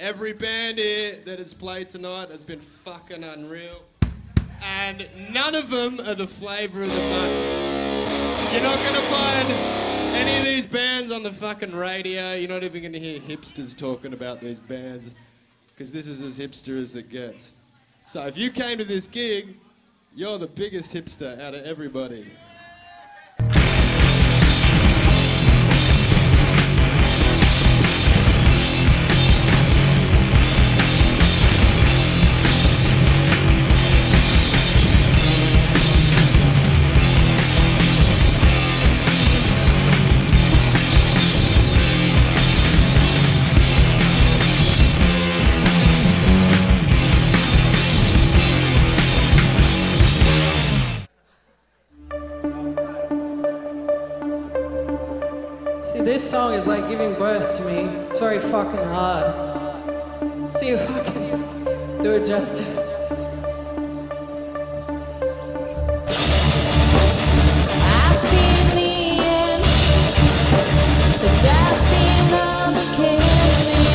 every band here that has played tonight has been fucking unreal. And none of them are the flavour of the month. You're not going to find any of these bands on the fucking radio. You're not even going to hear hipsters talking about these bands, because this is as hipster as it gets. So if you came to this gig, you're the biggest hipster out of everybody. This song is like giving birth to me. It's very fucking hard. See if I can do it justice. I've seen the end, but I've seen all the killing,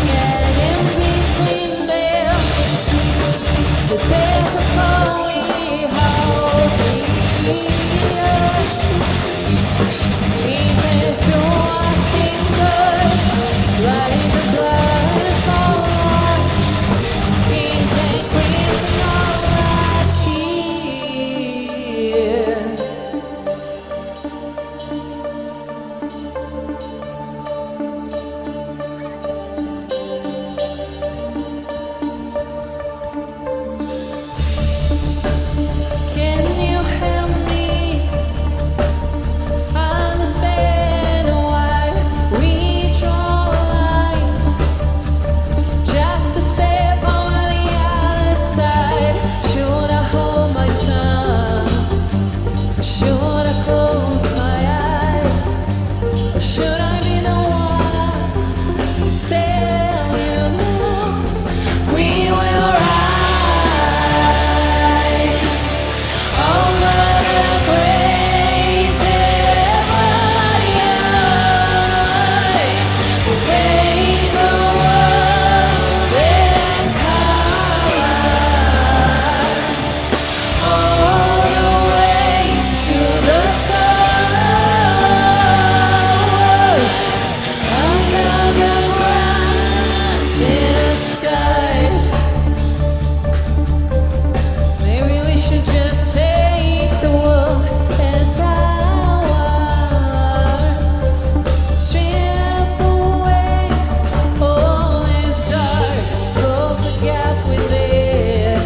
and in between them, the terrible we hold dear. See me through our fingers, like the blood falling. These ain't reason all right here. Can you help me understand why we draw lines? Just a step on the other side. Should I hold my tongue? Or should I close my eyes? Or should I be the one to tell you no? We will rise over the great divide. We'll paint the world in color, all the way to the stars, under the brightest skies. Maybe we should just take the world as ours. Strip away all this dark, close the gap within,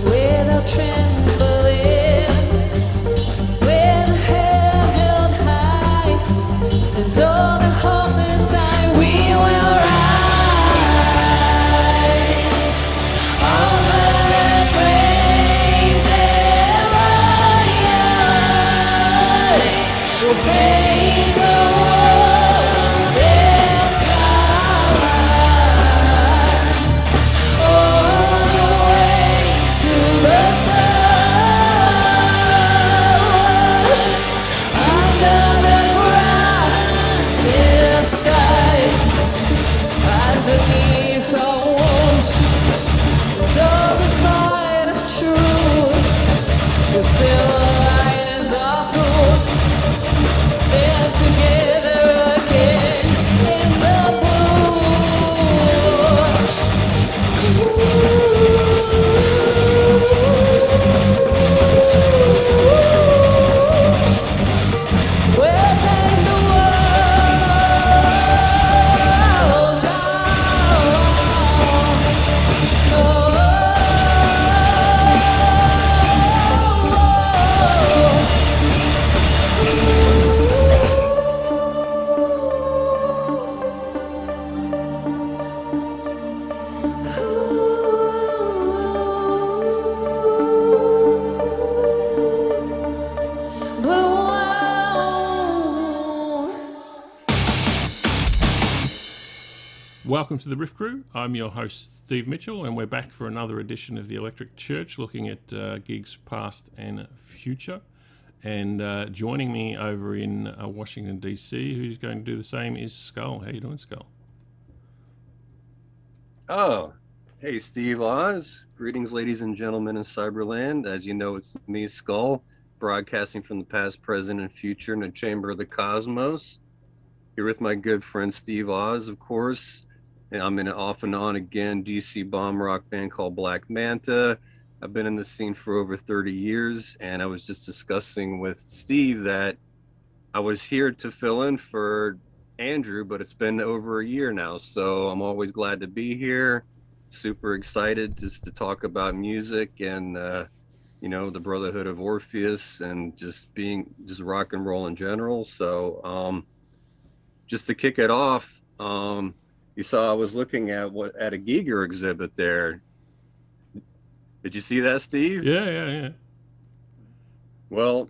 without trembling, with the head held high, and all the hope inside. We will rise over the great divide. We'll paint the world in color, all the way to the stars, under the brightest skies, underneath our walls. Darkest light of truth, the silver light is our proof. Stand together again in the blue. We'll paint the world Welcome to the Riff Crew. I'm your host, Steve Mitchell, and we're back for another edition of the Electric Church, looking at gigs past and future. And joining me over in Washington, D.C., who's going to do the same, is Skull. How you doing, Skull? Oh, hey, Steve Oz. Greetings, ladies and gentlemen in Cyberland. As you know, it's me, Skull, broadcasting from the past, present, and future in the Chamber of the Cosmos. Here with my good friend Steve Oz, of course. And I'm in an off and on again DC bomb rock band called Black Manta. I've been in the scene for over 30 years, and I was just discussing with Steve that I was here to fill in for Andrew, but it's been over a year now. So I'm always glad to be here. Super excited just to talk about music and, the Brotherhood of Orpheus and just rock and roll in general. So, just to kick it off, you saw I was looking at a Giger exhibit there. Did you see that, Steve? Yeah. Well,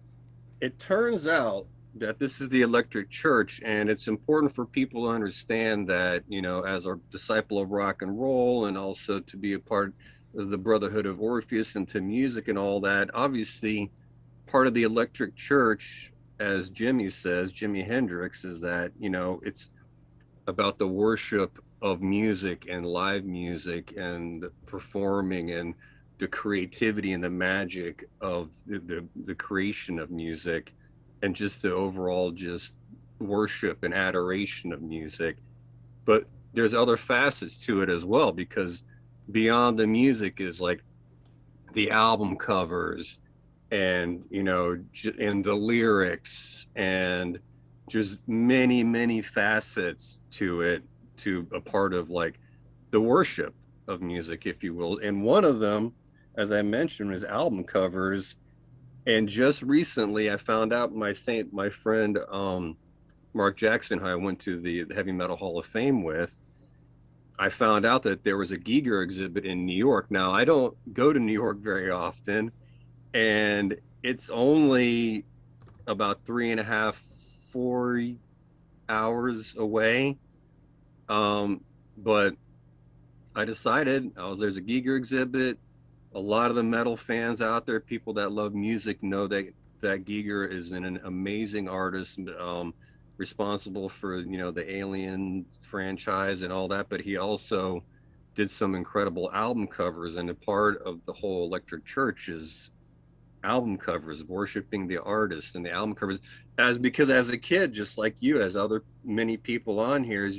it turns out that this is the Electric Church, and it's important for people to understand that, as a disciple of rock and roll, and also to be a part of the Brotherhood of Orpheus and to music and all that. Obviously, part of the Electric Church, as Jimi says, Jimi Hendrix, is that, it's about the worship of music and live music and performing and the creativity and the magic of the creation of music and just the overall just worship and adoration of music. But there's other facets to it as well, because beyond the music is like the album covers and and the lyrics, and just many facets to it, to a part of like the worship of music, if you will. And one of them, as I mentioned, is album covers. And just recently I found out my friend Mark Jackson, who I went to the Heavy Metal Hall of Fame with, I found out that there was a Giger exhibit in New York. Now, I don't go to New York very often, and it's only about 3.5, 4 hours away. But I decided there's a Giger exhibit. A lot of the metal fans out there, people that love music, know that Giger is an amazing artist, responsible for the Alien franchise and all that. But he also did some incredible album covers, and a part of the whole Electric Church is album covers, worshiping the artist and the album covers. Because as a kid, just like you, as other many people on here, is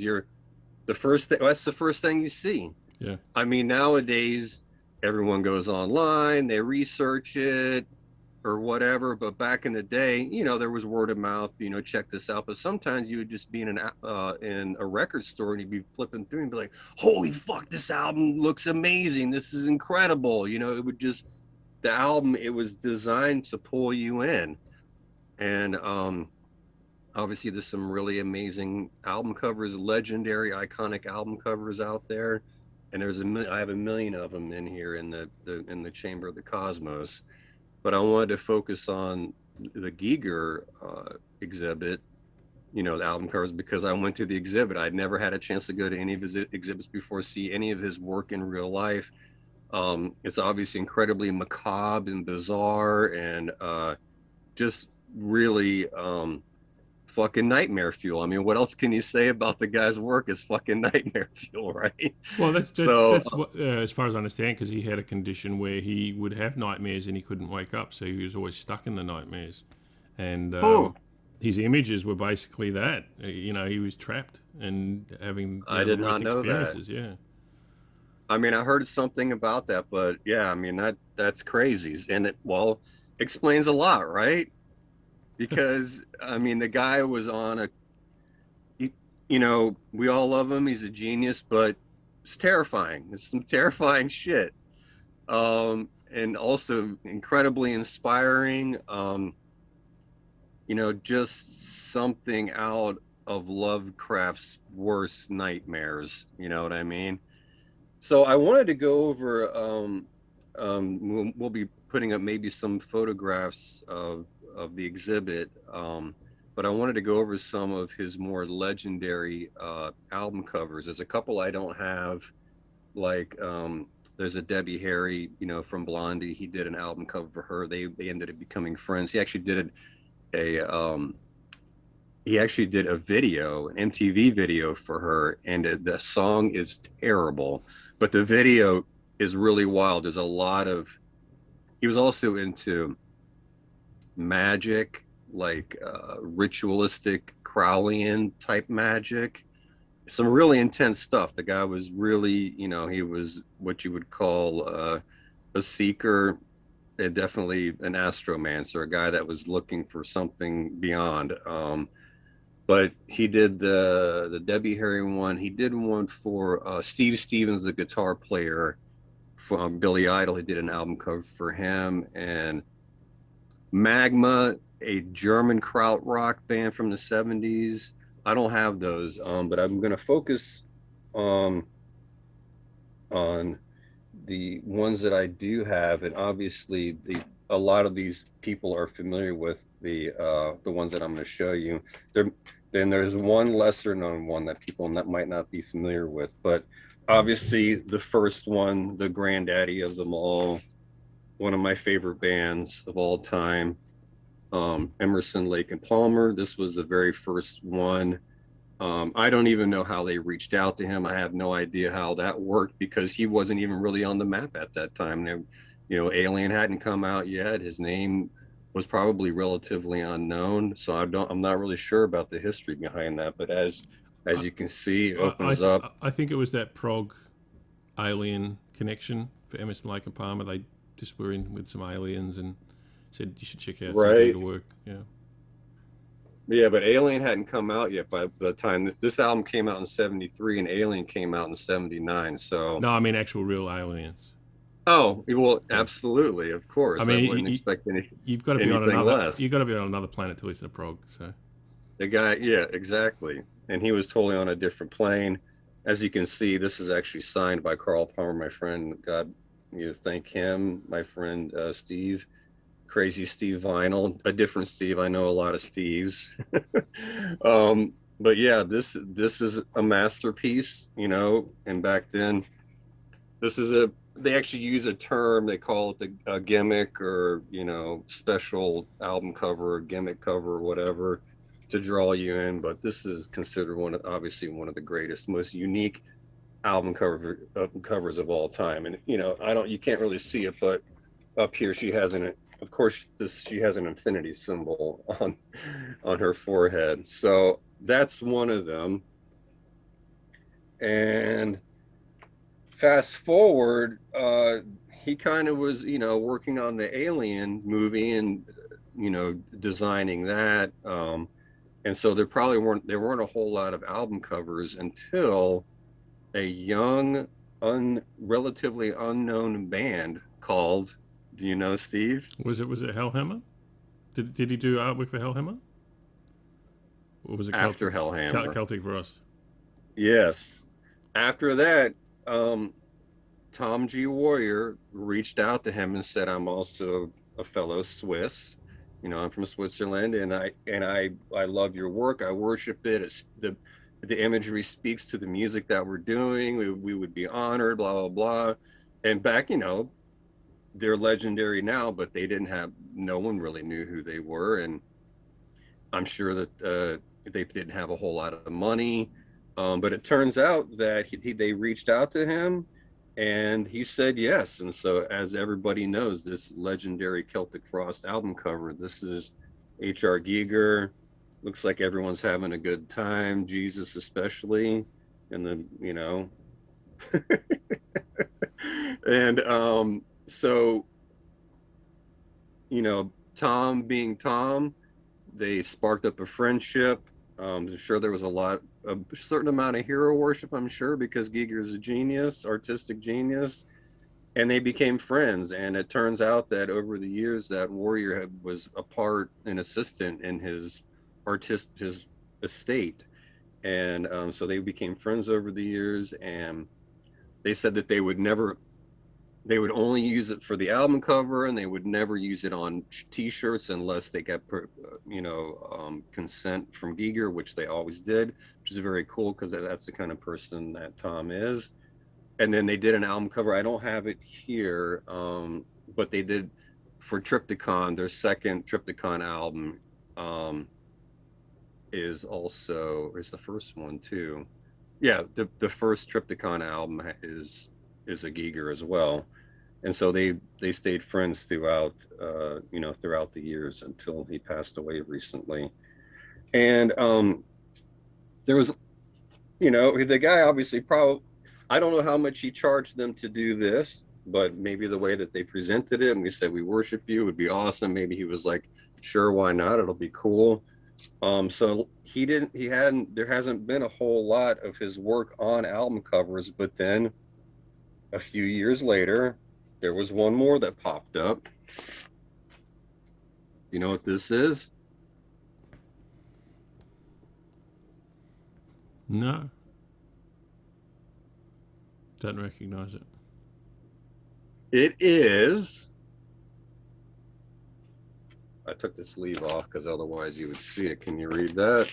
that's the first thing you see. Yeah. I mean, nowadays everyone goes online, they research it or whatever. But back in the day, there was word of mouth, check this out. But sometimes you would just be in a record store and you'd be flipping through and be like, holy fuck, this album looks amazing. This is incredible. It would just, the album, it was designed to pull you in. And obviously there's some really amazing album covers, legendary, iconic album covers out there. And I have a million of them in here in the Chamber of the Cosmos. But I wanted to focus on the Giger exhibit, the album covers, because I went to the exhibit. I'd never had a chance to go to any of his exhibits before, see any of his work in real life. It's obviously incredibly macabre and bizarre, and just really fucking nightmare fuel. I mean, what else can you say about the guy's work? Is fucking nightmare fuel, right? Well, that's what, as far as I understand, because he had a condition where he would have nightmares and he couldn't wake up, so he was always stuck in the nightmares. And his images were basically that. He was trapped and having I did not know experiences. that. Yeah. I mean, I heard something about that, but yeah, I mean, that's crazy. And it explains a lot, right? Because I mean, the guy was on we all love him. He's a genius, but it's terrifying. It's some terrifying shit. And also incredibly inspiring. Just something out of Lovecraft's worst nightmares. You know what I mean? So I wanted to go over, we'll be putting up maybe some photographs of the exhibit, but I wanted to go over some of his more legendary album covers. There's a couple I don't have, like there's a Debbie Harry, from Blondie. He did an album cover for her. They ended up becoming friends. He actually did a video, an MTV video for her, and the song is terrible. But the video is really wild. There's a lot of, he was also into magic, like ritualistic Crowleyan type magic, some really intense stuff. The guy was really, you know, he was what you would call a seeker, and definitely an astromancer, a guy that was looking for something beyond. But he did the Debbie Harry one. He did one for Steve Stevens, the guitar player from Billy Idol. He did an album cover for him. And Magma, a German krautrock band from the 70s. I don't have those, but I'm going to focus on the ones that I do have. And obviously, a lot of these people are familiar with the ones that I'm going to show you. Then there's one lesser known one that people might not be familiar with, but obviously the first one, the granddaddy of them all, one of my favorite bands of all time, Emerson, Lake and Palmer. This was the very first one. I don't even know how they reached out to him. I have no idea how that worked, because he wasn't even really on the map at that time. You know, Alien hadn't come out yet. His name was probably relatively unknown. So I'm not really sure about the history behind that. But as you can see, it opens up. I think it was that prog Alien connection for Emerson, Lake and Palmer. They just were in with some aliens and said you should check out some Giga work. Yeah, but Alien hadn't come out yet by the time this album came out in '73, and Alien came out in '79. So no, I mean actual real aliens. Oh well, absolutely, of course. I mean, I wouldn't expect you've got to be on another. You've got to be on another planet to listen to prog. So the guy, yeah, exactly, and he was totally on a different plane. As you can see, this is actually signed by Carl Palmer, my friend. God, you thank him, my friend Steve. Crazy Steve Vinyl, a different Steve. I know a lot of Steves. But yeah, this is a masterpiece, you know. And back then, they actually use a term, they call it a gimmick, or, you know, special album cover or gimmick cover or whatever, to draw you in. But this is considered obviously one of the greatest, most unique album covers of all time. And, you know, you can't really see it, but up here she has of course, she has an infinity symbol on her forehead. So that's one of them. And fast forward, he kind of was, you know, working on the Alien movie and, you know, designing that. And so there weren't a whole lot of album covers until a young, relatively unknown band called, do you know, Steve? Was it Hellhammer? Did he do artwork for Hellhammer? Or was it after Hellhammer? Celtic Frost. Yes. After that, Tom G. Warrior reached out to him and said, "I'm also a fellow Swiss. You know, I'm from Switzerland, and I love your work. I worship it. The imagery speaks to the music that we're doing. We would be honored. Blah blah blah." And back, you know, they're legendary now, but no one really knew who they were. And I'm sure that they didn't have a whole lot of money. But it turns out that they reached out to him and he said yes. And so, as everybody knows, this legendary Celtic Frost album cover, this is H.R. Giger. Looks like everyone's having a good time, Jesus especially. And then, you know, and so, you know, Tom being Tom, they sparked up a friendship. I'm sure there was a certain amount of hero worship, I'm sure, because Giger is a genius, artistic genius, and they became friends. And it turns out that over the years that Warrior was an assistant in his estate. And so they became friends over the years, and they said that they would only use it for the album cover, and they would never use it on t-shirts unless they got, you know, consent from Giger, which they always did, which is very cool because that's the kind of person that Tom is. And then they did an album cover. I don't have it here, but they did for Triptychon. Their second Triptychon album is the first one too. Yeah, the first Triptychon album is is a Giger as well. And so they stayed friends throughout, throughout the years until he passed away recently. And there was, the guy obviously probably, I don't know how much he charged them to do this, but maybe the way that they presented it and we said, we worship you, would be awesome. Maybe he was like, sure, why not? It'll be cool. So there hasn't been a whole lot of his work on album covers, but then a few years later, there was one more that popped up. You know what this is? No. Don't recognize it. It is. I took the sleeve off because otherwise you would see it. Can you read that?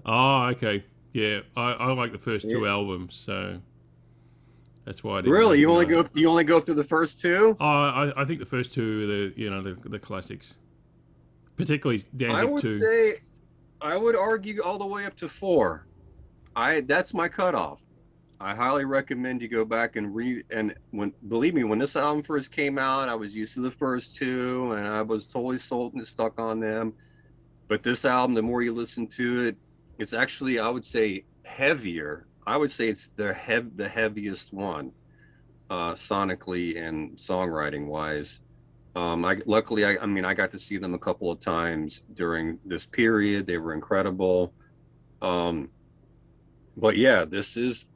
Oh, okay. Yeah, I like the first two albums, so that's why I didn't. Really, you only go up to the first two? Oh, I think the first two are the classics, particularly Danzig 2. I would say, I would argue all the way up to 4. That's my cutoff. I highly recommend you go back and read. And believe me, when this album first came out, I was used to the first two, and I was totally sold and stuck on them. But this album, the more you listen to it, it's actually, I would say, heavier. I would say it's the heaviest one, sonically and songwriting wise. Luckily, I got to see them a couple of times during this period. They were incredible. But yeah, this is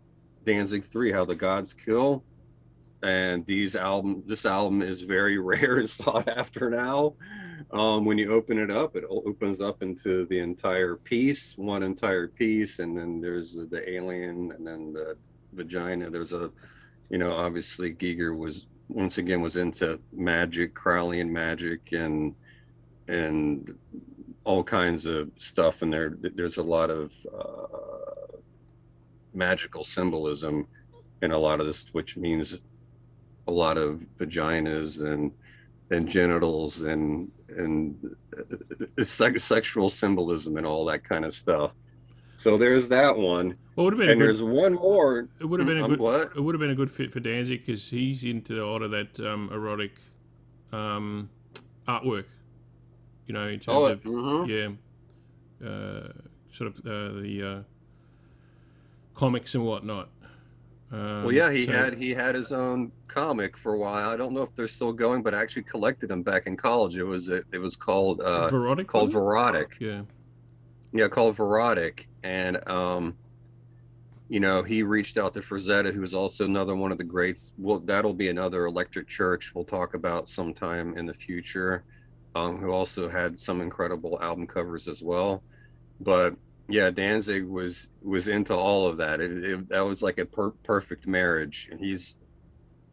Danzig 3, How the Gods Kill. And this album is very rare and sought after now. When you open it up, it opens up into the entire piece, one entire piece, and then there's the alien, and then the vagina. There's obviously Giger was into magic, Crowleyan magic, and all kinds of stuff, and there's a lot of magical symbolism in a lot of this, which means a lot of vaginas and genitals and sexual symbolism and all that kind of stuff. So there's that one. Well, there's one more. It would have been a good. What? It would have been a good fit for Danzig because he's into a lot of that erotic artwork. In terms of sort of the comics and whatnot. Well, yeah, he had his own comic for a while. I don't know if they're still going, but I actually collected them back in college. It was called Verotic. Called Verotic. Yeah, called Verotic. And he reached out to Frazetta, who is also another one of the greats. Well, that'll be another Electric Church we'll talk about sometime in the future, who also had some incredible album covers as well. But yeah, Danzig was into all of that. That was like a perfect marriage. And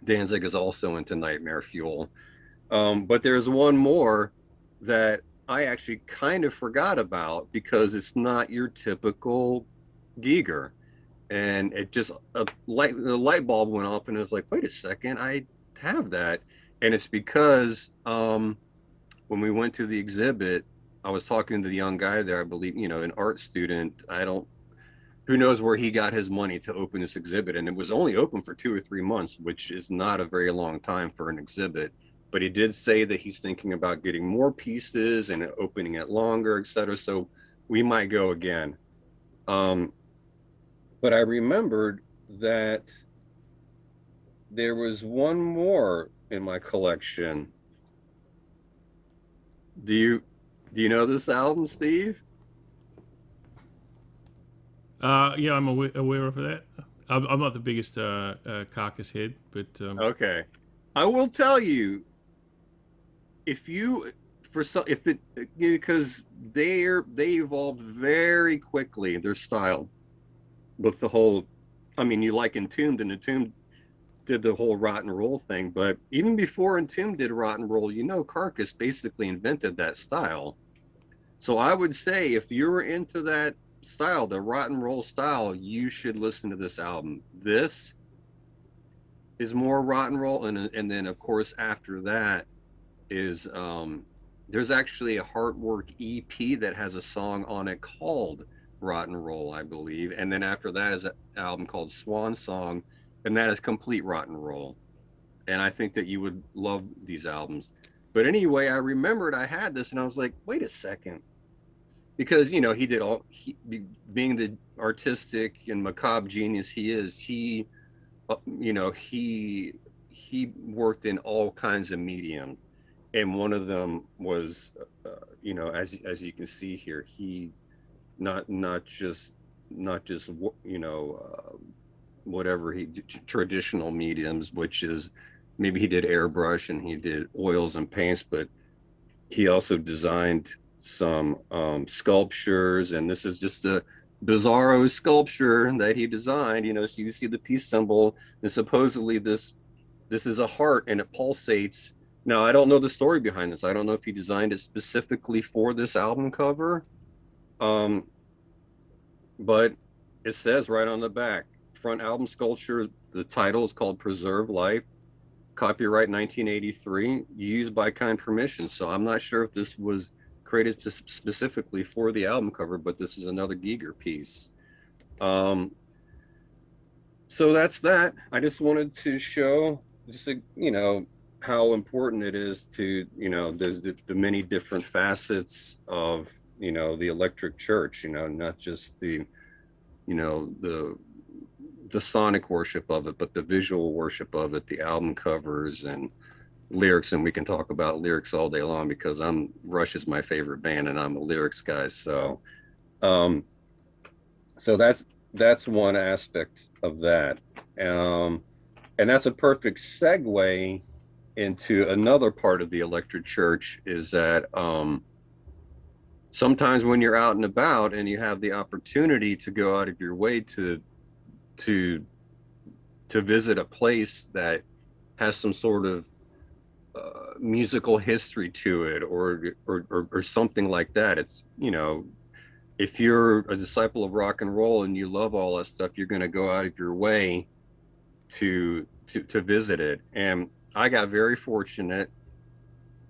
Danzig is also into Nightmare Fuel. But there's one more that I actually kind of forgot about because it's not your typical Giger. And it just the light bulb went off, and it was like, wait a second, I have that. And it's because when we went to the exhibit, I was talking to the young guy there, I believe, an art student. Who knows where he got his money to open this exhibit. And it was only open for 2 or 3 months, which is not a very long time for an exhibit. But he did say that he's thinking about getting more pieces and opening it longer, etc. So we might go again. But I remembered that there was one more in my collection. Do you know this album, Steve? Yeah, I'm aware of that. I'm not the biggest Carcass head, but okay. I will tell you, because they evolved very quickly, their style, with the whole, you like Entombed, and Entombed did the whole rock and roll thing, but even before Entombed did rock and roll, Carcass basically invented that style. So I would say if you're into that style, the rock and roll style, you should listen to this album. This is more rock and roll, and then of course after that is there's actually a Heartwork EP that has a song on it called rock and roll, I believe. And then after that is an album called Swan Song, and that is complete rock and roll. And I think that you would love these albums. But anyway, I remembered I had this, and I was like, wait a second. Because, you know, he did all, being the artistic and macabre genius he is, he worked in all kinds of medium. And one of them was, you know, as you can see here, he not just whatever he traditional mediums, which is maybe he did airbrush and he did oils and paints, but he also designed some sculptures, and this is just a bizarro sculpture that he designed. You know, so you see the peace symbol, and supposedly this is a heart and it pulsates. Now, I don't know the story behind this. I don't know if he designed it specifically for this album cover, but it says right on the back, front album sculpture, the title is called Preserve Life, copyright 1983, used by kind permission. So I'm not sure if this was created specifically for the album cover, but this is another Giger piece. So that's that. I just wanted to show you know, how important it is to, you know, there's the many different facets of, you know, the electric church, you know, not just the, you know, the sonic worship of it, but the visual worship of it, the album covers and lyrics. And we can talk about lyrics all day long because Rush is my favorite band and I'm a lyrics guy. So so that's one aspect of that. And that's a perfect segue into another part of the electric church, is that sometimes when you're out and about and you have the opportunity to go out of your way to visit a place that has some sort of musical history to it, or something like that. It's, you know, if you're a disciple of rock and roll and you love all that stuff, you're going to go out of your way to visit it. And I got very fortunate.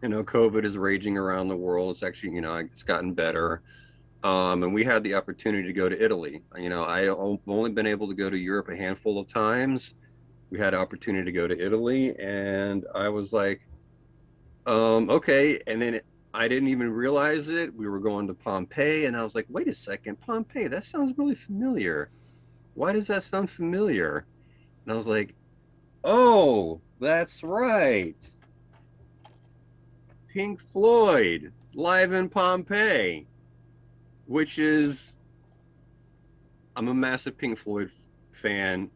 You know, COVID is raging around the world. It's actually, you know, it's gotten better. And we had the opportunity to go to Italy. You know, I've only been able to go to Europe a handful of times. We had an opportunity to go to Italy, and I was like, okay. And then I didn't even realize it. We were going to Pompeii, and I was like, wait a second, Pompeii, that sounds really familiar. Why does that sound familiar? And I was like, oh, that's right. Pink Floyd, live in Pompeii, which is, I'm a massive Pink Floyd fan.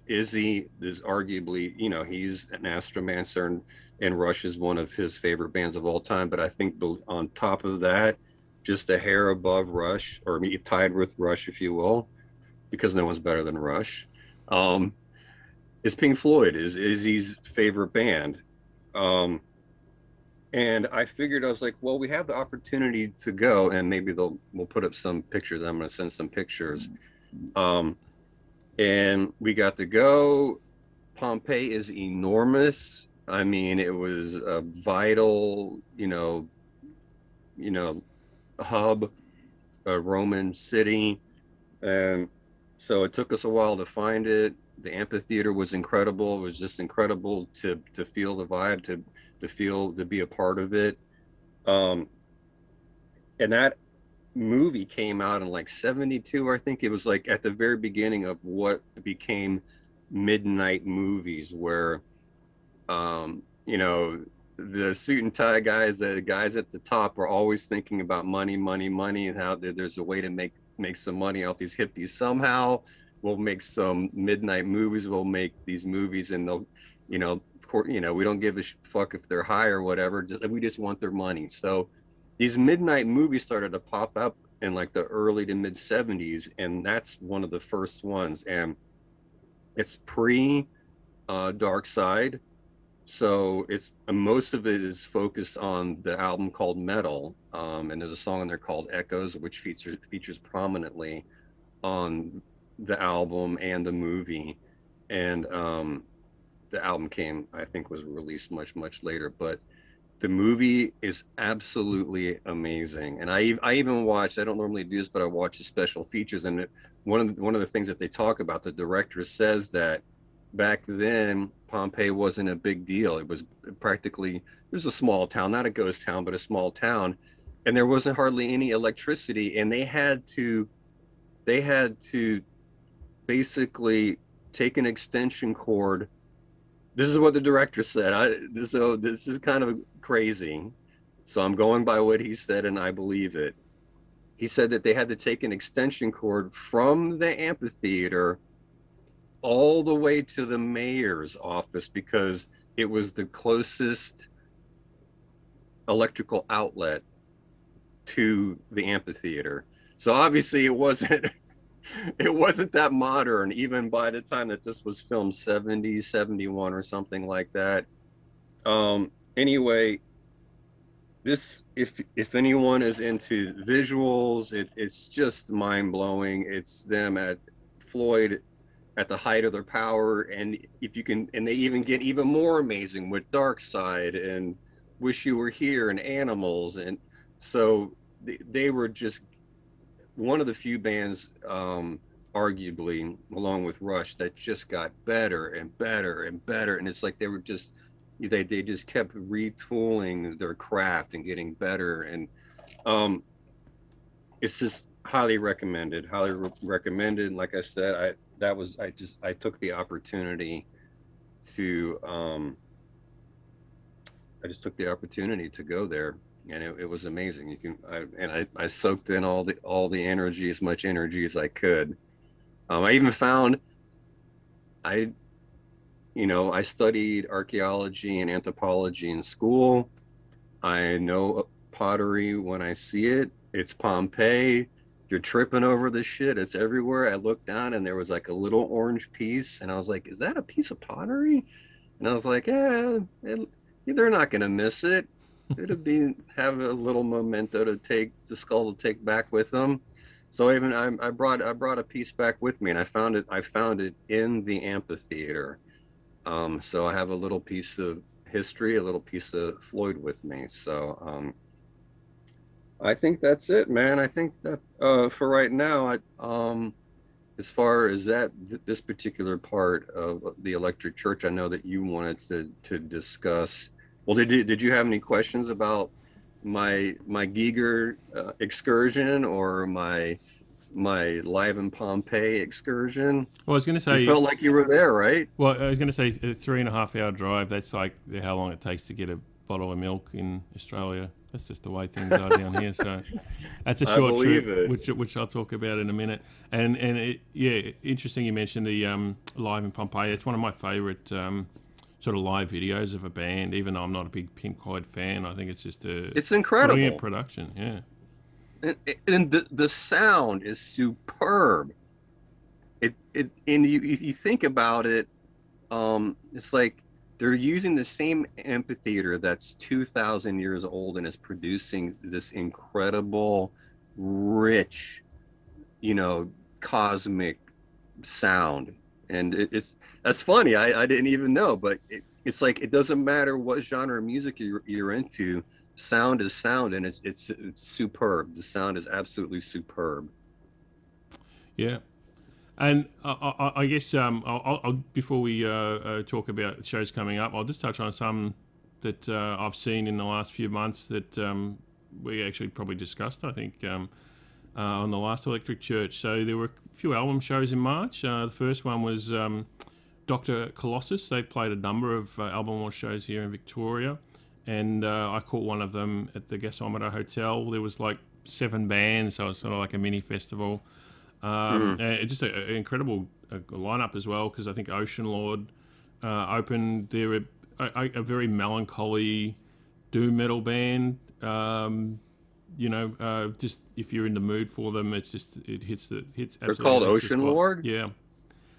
Izzy is arguably, you know, he's an Astromancer, and Rush is one of his favorite bands of all time. But I think on top of that, just a hair above Rush, or tied with Rush, if you will, because no one's better than Rush, is Pink Floyd, is Izzy's favorite band. And I figured, I was like, well, we have the opportunity to go, and maybe we'll put up some pictures. I'm going to send some pictures. And we got to go. Pompeii is enormous. I mean, it was a vital, you know, hub, a Roman city. And so it took us a while to find it. The amphitheater was incredible. It was just incredible to feel the vibe, to be a part of it. And that movie came out in like 72. I think it was like at the very beginning of what became midnight movies, where you know, the suit and tie guys, the guys at the top, were always thinking about money, and how there's a way to make some money off these hippies somehow. We'll make some midnight movies. We'll make these movies, and they'll, you know, you know, we don't give a fuck if they're high or whatever. We just want their money. So these midnight movies started to pop up in like the early to mid 70s, and that's one of the first ones. And it's pre Dark Side, so it's most of it is focused on the album called Metal, and there's a song in there called Echoes, which features prominently on the album and the movie. And the album I think was released much later, but the movie is absolutely amazing. And I even watched, I don't normally do this, but I watch the special features. And one of the things that they talk about, the director says that back then Pompeii wasn't a big deal. It was practically, it was a small town, not a ghost town, but a small town. And there wasn't hardly any electricity. And they had to basically take an extension cord. This is what the director said. So this is kind of crazy. So I'm going by what he said, and I believe it. He said that they had to take an extension cord from the amphitheater all the way to the mayor's office because it was the closest electrical outlet to the amphitheater. So obviously it wasn't that modern, even by the time that this was filmed, 70, 71 or something like that. Anyway, this, if anyone is into visuals, it's just mind-blowing. It's them at Floyd at the height of their power, and if you can, and they even get even more amazing with Dark Side and Wish You Were Here and Animals. And so they were just one of the few bands, arguably, along with Rush, that just got better and better and better. And it's like they were just, they just kept retooling their craft and getting better. And it's just highly recommended. Like I said, I took the opportunity to to go there, and it was amazing. I soaked in all the energy, as much energy as I could. I even found I studied archaeology and anthropology in school. I know pottery when I see it. It's Pompeii. You're tripping over this shit. It's everywhere. I looked down and there was like a little orange piece, and I was like, "Is that a piece of pottery?" And I was like, "Yeah, they're not gonna miss it. It'll have a little memento to take back with them." So even I brought a piece back with me, and I found it in the amphitheater. So I have a little piece of history, a little piece of Floyd with me. So I think that's it, man. I think that for right now, as far as this particular part of the electric church, I know that you wanted to discuss. Well, did you have any questions about my Giger excursion or my Live in Pompeii excursion? Well, I was going to say, you felt like you were there, right? Well, I was going to say a 3.5 hour drive. That's like how long it takes to get a bottle of milk in Australia. That's just the way things are down here. So that's a short trip, which I'll talk about in a minute. And interesting you mentioned the Live in Pompeii. It's one of my favourite sort of live videos of a band. Even though I'm not a big Pink Floyd fan, I think it's just it's incredible, brilliant production. Yeah, and the sound is superb. And you think about it, it's like they're using the same amphitheater that's 2,000 years old and is producing this incredible, rich, cosmic sound. And that's funny. I didn't even know, but it's like it doesn't matter what genre of music you're into. Sound is sound, and it's superb. The sound is absolutely superb. Yeah. And I guess I'll before we talk about shows coming up, I'll just touch on some that I've seen in the last few months that we actually probably discussed, I think, on the last Electric Church. So there were a few album shows in March. The first one was Dr. Colossus. They played a number of album launch shows here in Victoria, and I caught one of them at the Gasometer Hotel. There was like 7 bands, so it was sort of like a mini festival. Just an incredible lineup as well, because I think Ocean Lord opened. They're a very melancholy doom metal band. Just if you're in the mood for them, it hits. They're called Ocean Lord. Yeah.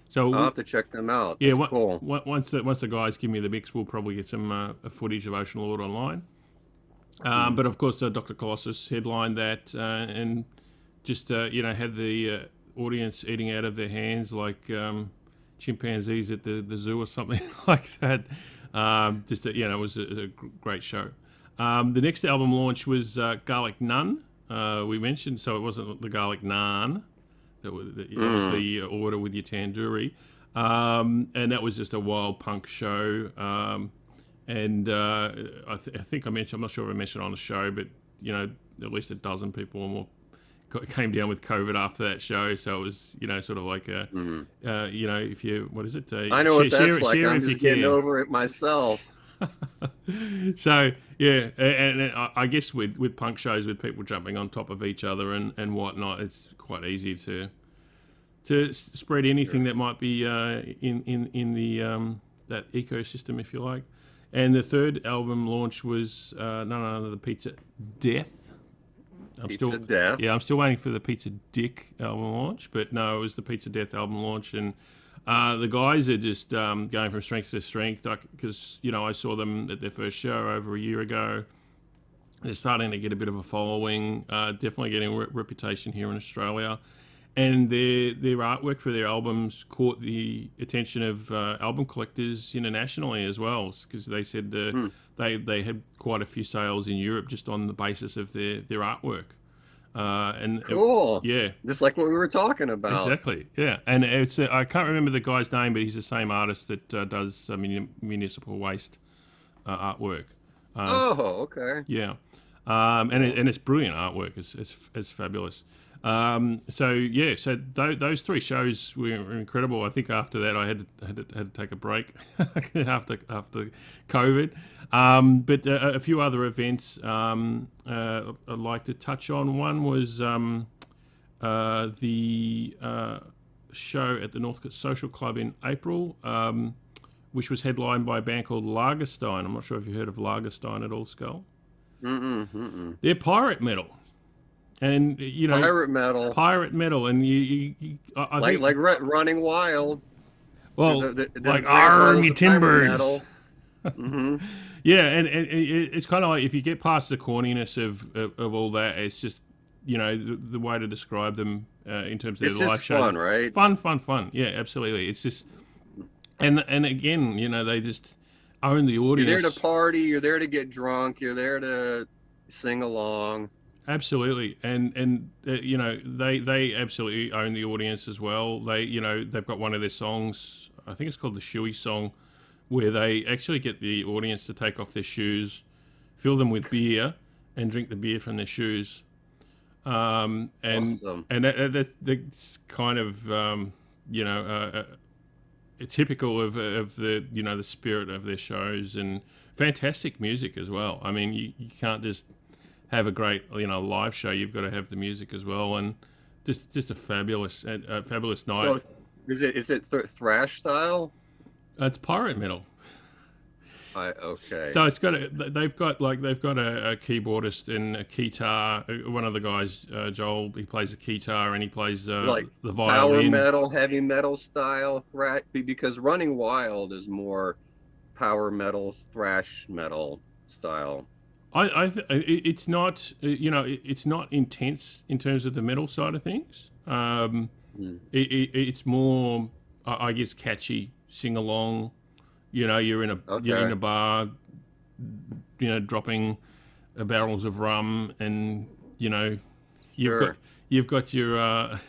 So I'll have to check them out. Yeah, that's cool. Once the guys give me the mix, we'll probably get some footage of Ocean Lord online. But of course, Dr. Colossus headlined that and just had the audience eating out of their hands like chimpanzees at the zoo or something like that. It was a great show. The next album launch was Garlic Nun. We mentioned, so it wasn't the Garlic Naan that obviously you order with your tandoori. And that was just a wild punk show. And I think I mentioned, I'm not sure if I mentioned on the show, but, you know, at least a dozen people or more came down with COVID after that show. So it was, you know, sort of like a, you know, if you, what is it? I know what that's like. I'm just getting over it myself. So, yeah, and I guess with punk shows, with people jumping on top of each other and whatnot, it's quite easy to spread anything that might be in the that ecosystem, if you like. And the third album launch was none other than the Pizza Death. Death. Yeah, I'm still waiting for the Pizza Dick album launch, but no, it was the Pizza Death album launch, and the guys are just going from strength to strength, because, you know, I saw them at their first show over a year ago. They're starting to get a bit of a following, definitely getting a reputation here in Australia. And their artwork for their albums caught the attention of album collectors internationally as well, because they said they had quite a few sales in Europe just on the basis of their artwork. And cool. Yeah, just like what we were talking about. Exactly. Yeah, and it's I can't remember the guy's name, but he's the same artist that does municipal waste artwork. Okay. Yeah, and it's brilliant artwork. It's fabulous. So yeah, so those three shows were incredible. I think after that I had to take a break after COVID. But a few other events I'd like to touch on. One was the show at the Northcote Social Club in April, which was headlined by a band called Lagerstein. I'm not sure if you heard of Lagerstein at all, Skull. They're pirate metal. And, you know, pirate metal, and I think, like Running Wild. Well, like arm your timbers. Yeah, and it's kind of like, if you get past the corniness of all that, it's just, you know, the way to describe them in terms of their live shows. Fun, right? Fun. Yeah, absolutely. It's just, and again, you know, they just own the audience. You're there to party. You're there to get drunk. You're there to sing along. Absolutely, and you know, they absolutely own the audience as well. They've got one of their songs, I think it's called the Shoey song, where they actually get the audience to take off their shoes, fill them with beer, and drink the beer from their shoes. And awesome. And that's kind of you know, typical of the, you know, the spirit of their shows, and fantastic music as well. I mean, you can't just have a great, you know, live show. You've got to have the music as well, and just a fabulous night. So, is it thrash style? It's pirate metal. Okay. So they've got a keyboardist and a guitar. One of the guys, Joel, he plays the guitar and he plays like the violin. Power metal, heavy metal style thrash, because Running Wild is more power metal, thrash metal style. It's not, you know, it's not intense in terms of the metal side of things. It's more, I guess, catchy, sing along. You know, you're in a bar, you know, dropping barrels of rum, and, you know, you've got your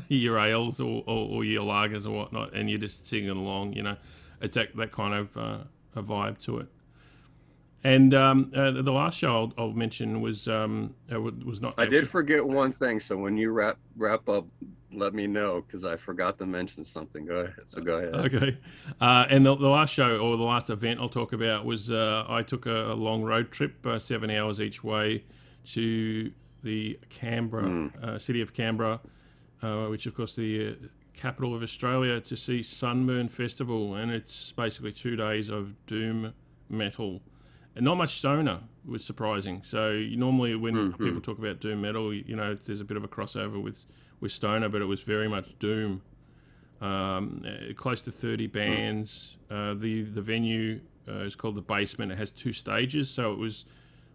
your ales or your lagers or whatnot, and you're just singing along. You know, it's that kind of a vibe to it. And the last show I'll mention was not. I did forget one thing, so when you wrap up, let me know, because I forgot to mention something. Go ahead. So go ahead. Okay. And the last show, or the last event I'll talk about, was I took a long road trip, 7 hours each way, to the Canberra, city of Canberra, which of course the capital of Australia, to see Sunburn Festival, and it's basically 2 days of doom metal. And not much stoner, was surprising. So normally when people talk about doom metal, you know, there's a bit of a crossover with stoner, but it was very much doom. Close to 30 bands. The venue is called The Basement. It has 2 stages, so it was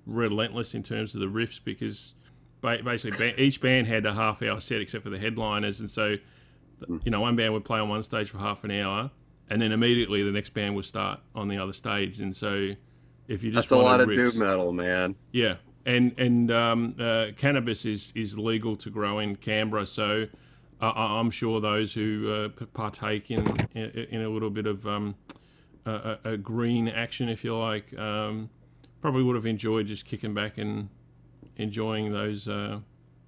relentless in terms of the riffs, because basically each band had a half-hour set except for the headliners, and so, you know, one band would play on one stage for half an hour, and then immediately the next band would start on the other stage, and so If you just That's a lot of riffs. doom metal, man. Yeah, and cannabis is legal to grow in Canberra, so I'm sure those who partake in a little bit of a green action, if you like, probably would have enjoyed just kicking back and enjoying those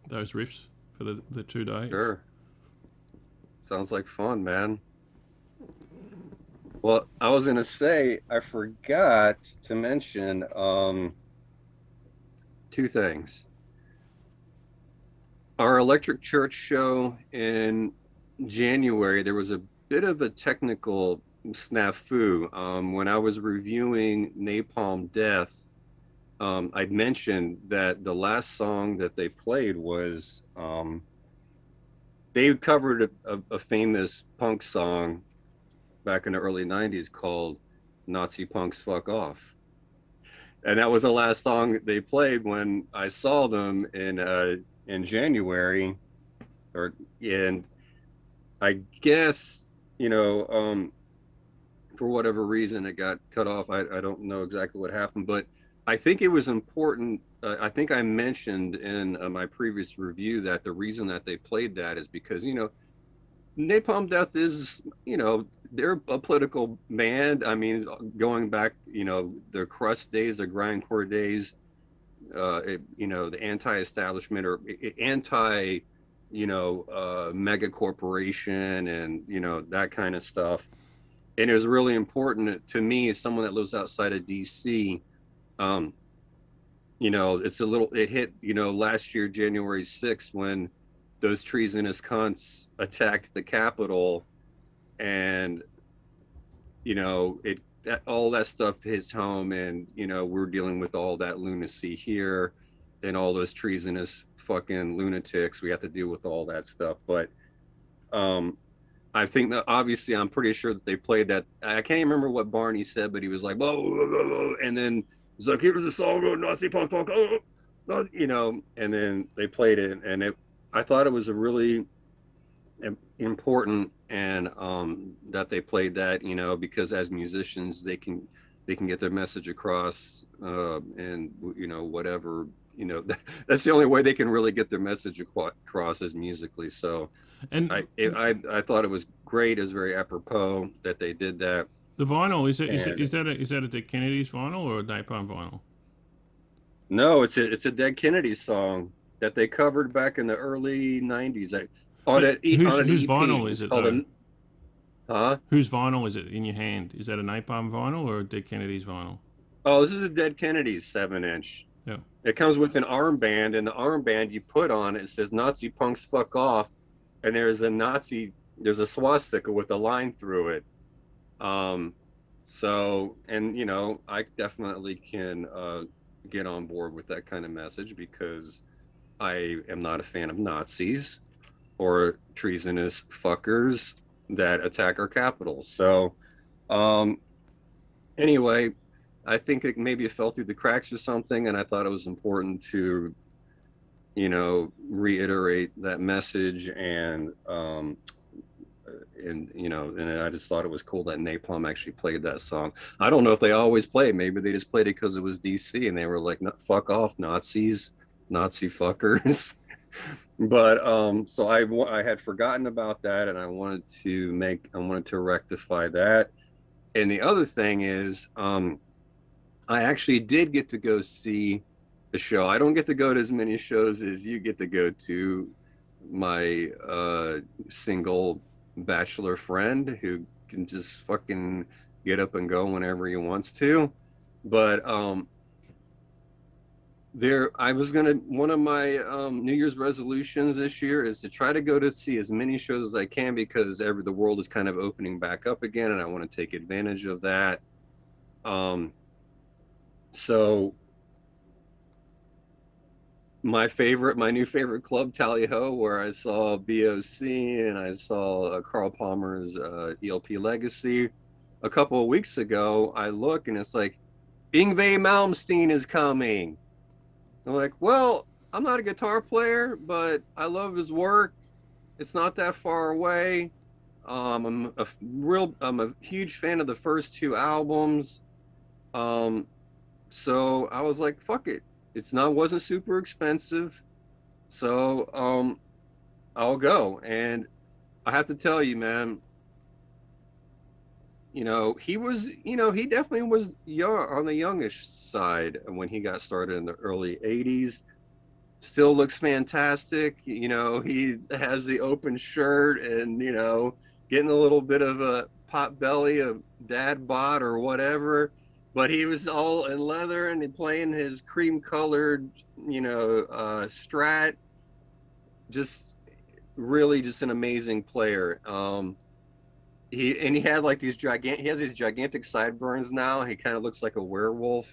riffs for the 2 days. Sure. Sounds like fun, man. Well, I was gonna say I forgot to mention 2 things. Our Electric Church show in January, there was a bit of a technical snafu. When I was reviewing Napalm Death, I'd mentioned that the last song that they played was they covered a famous punk song back in the early 90s called Nazi Punks Fuck Off. And that was the last song they played when I saw them in January. And I guess, you know, for whatever reason it got cut off. I don't know exactly what happened, but I think it was important. I think I mentioned in my previous review that the reason that they played that is because, you know, Napalm Death is, you know, they're a political band. I mean, going back, you know, their crust days, their grindcore days, you know, the anti-establishment or anti, you know, mega corporation and, you know, that kind of stuff. And it was really important to me as someone that lives outside of DC. You know, it hit, you know, last year, January 6th, when those treasonous cunts attacked the Capitol, and, you know, all that stuff hits home, and, you know, we're dealing with all that lunacy here and all those treasonous fucking lunatics. We have to deal with all that stuff. But I think that obviously I'm pretty sure that they played that. I can't even remember what Barney said, but he was like, whoa, whoa, whoa, whoa. And then he's like, here's the song, Nazi punk, punk, oh, you know, and then they played it, and I thought it was a really important, and that they played that, you know, because as musicians they can get their message across, and, you know, whatever, you know, that's the only way they can really get their message across is musically. So, and I thought it was great. It was very apropos that they did that. The vinyl is that a Dead Kennedys vinyl or a Napalm vinyl? No, it's a Dead Kennedys song that they covered back in the early 90s. Whose vinyl is it though? Huh? Whose vinyl is it in your hand? Is that a Napalm vinyl or a Dead Kennedys vinyl? Oh, this is a Dead Kennedys 7-inch. Yeah. It comes with an armband, and the armband you put on it says Nazi punks fuck off, and there's a swastika with a line through it. So, and, you know, I definitely can get on board with that kind of message, because I am not a fan of Nazis or treasonous fuckers that attack our capital. So anyway, I think maybe it fell through the cracks or something, and I thought it was important to, you know, reiterate that message, and you know, and I just thought it was cool that Napalm actually played that song. I don't know if they always play. Maybe they just played it because it was DC and they were like, fuck off, Nazis, Nazi fuckers. But so I had forgotten about that, and I wanted to rectify that. And the other thing is, I actually did get to go see a show. I don't get to go to as many shows as you get to go to, my single bachelor friend who can just fucking get up and go whenever he wants to. But one of my New Year's resolutions this year is to try to go to see as many shows as I can, because the world is kind of opening back up again, and I want to take advantage of that. So my new favorite club, Tally Ho, where I saw BOC and I saw Carl Palmer's ELP Legacy a couple of weeks ago. I look and it's like, Yngwie Malmsteen is coming. I'm like, well, I'm not a guitar player, but I love his work. It's not that far away. I'm a huge fan of the first 2 albums. So I was like, fuck it. Wasn't super expensive. So I'll go. And I have to tell you, man, he was, he definitely was young, on the youngish side when he got started in the early 80s. Still looks fantastic. He has the open shirt and, getting a little bit of a pot belly, a dad bod or whatever. But he was all in leather and playing his cream colored, Strat. Just really just an amazing player. He had like he has these gigantic sideburns now. He kind of looks like a werewolf.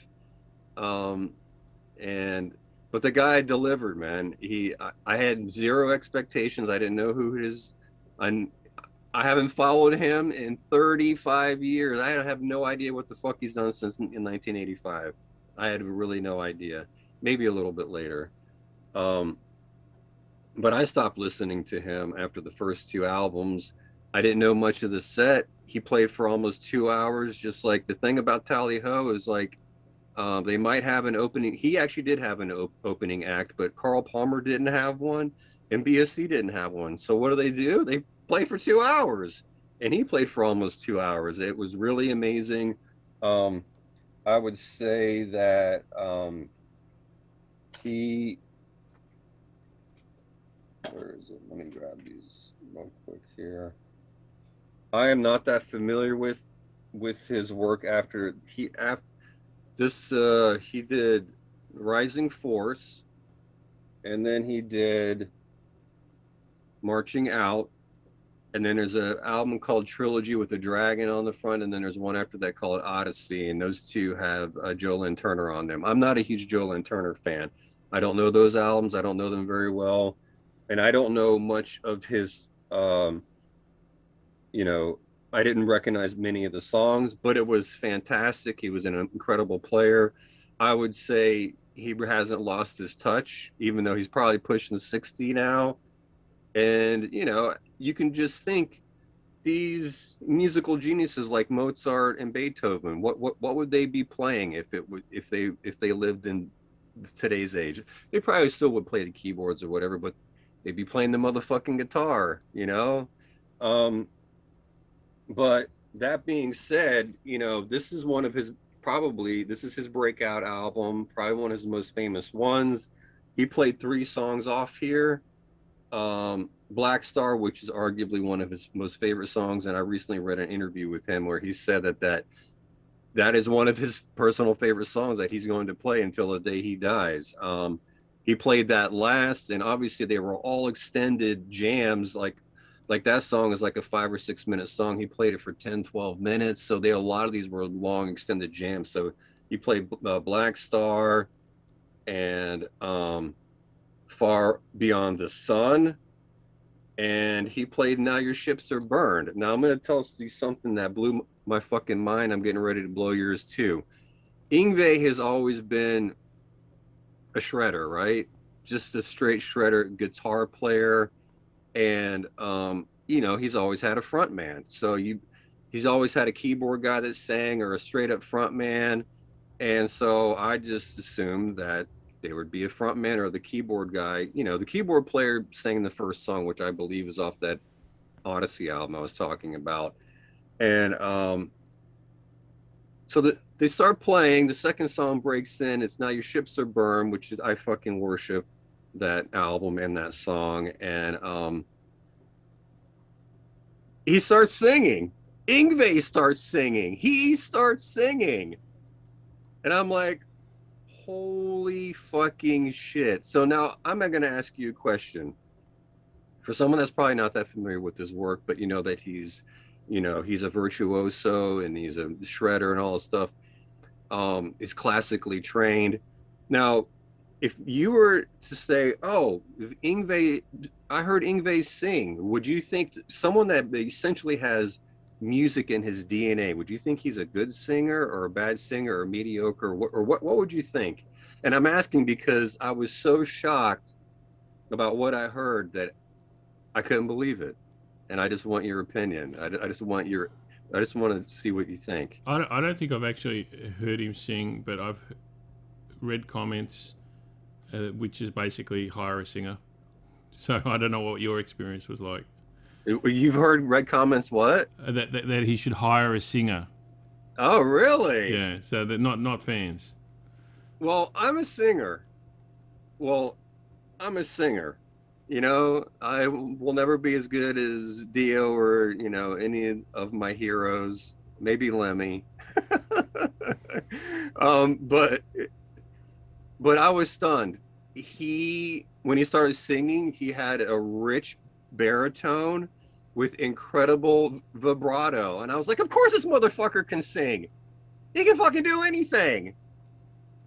But the guy delivered, man. I had zero expectations. I didn't know who I haven't followed him in 35 years. I have no idea what the fuck he's done since in 1985. I had really no idea. Maybe a little bit later. But I stopped listening to him after the first two albums. I didn't know much of the set. He played for almost 2 hours. Just like the thing about Tally Ho is like, they might have an opening. He actually did have an opening act, but Carl Palmer didn't have one and BSC didn't have one. So what do? They play for 2 hours, and he played for almost 2 hours. It was really amazing. I would say that where is it? Let me grab these real quick here. I am not that familiar with his work after he did Rising Force, and then he did Marching Out, and then there's an album called Trilogy with a dragon on the front, and then there's one after that called Odyssey, and those two have Joe Lynn Turner on them. I'm not a huge Joe Lynn Turner fan. I don't know those albums. I don't know them very well, and I don't know much of his, I didn't recognize many of the songs, but it was fantastic. He was an incredible player. I would say he hasn't lost his touch, even though he's probably pushing 60 now. And, you can just think these musical geniuses like Mozart and Beethoven, what would they be playing if they lived in today's age? They probably still would play the keyboards or whatever, but they'd be playing the motherfucking guitar, But that being said, this is one of his, this is his breakout album, probably one of his most famous ones. He played 3 songs off here. Black Star, which is arguably one of his most favorite songs. And I recently read an interview with him where he said that is one of his personal favorite songs that he's going to play until the day he dies. He played that last, and obviously they were all extended jams, like that song is like a 5 or 6 minute song. He played it for 10, 12 minutes. So a lot of these were long extended jams. So he played Black Star and Far Beyond the Sun. And he played Now Your Ships Are Burned. Now I'm going to tell you something that blew my fucking mind. I'm getting ready to blow yours too. Yngwie has always been a shredder, right? Just a straight shredder guitar player. And he's always had a front man. So he's always had a keyboard guy that sang or a straight up front man. And so I just assumed that there would be a front man or the keyboard guy. The keyboard player sang the first song, which I believe is off that Odyssey album I was talking about. And so they start playing. The second song breaks in. It's Now Your Ships Are Burned, which is, I fucking worship that album and that song. And he starts singing. Yngwie starts singing. He starts singing. And I'm like, holy fucking shit. So now I'm going to ask you a question. For someone that's probably not that familiar with his work, but that he's a virtuoso and he's a shredder and all this stuff. He's classically trained. Now, if you were to say, oh, if Yngwie, I heard Yngwie sing, would you think someone that essentially has music in his DNA, would you think he's a good singer or a bad singer or mediocre, or what would you think? And I'm asking because I was so shocked about what I heard that I couldn't believe it. And I just want your opinion. I just want to see what you think. I don't think I've actually heard him sing, but read comments, which is basically hire a singer. So I don't know what your experience was like. You've heard read comments what? That he should hire a singer. Oh, really? Yeah, so they're not fans. Well, I'm a singer. You know, I will never be as good as Dio or, you know, any of my heroes, maybe Lemmy. But I was stunned. When he started singing, he had a rich baritone with incredible vibrato. And I was like, of course this motherfucker can sing. He can fucking do anything.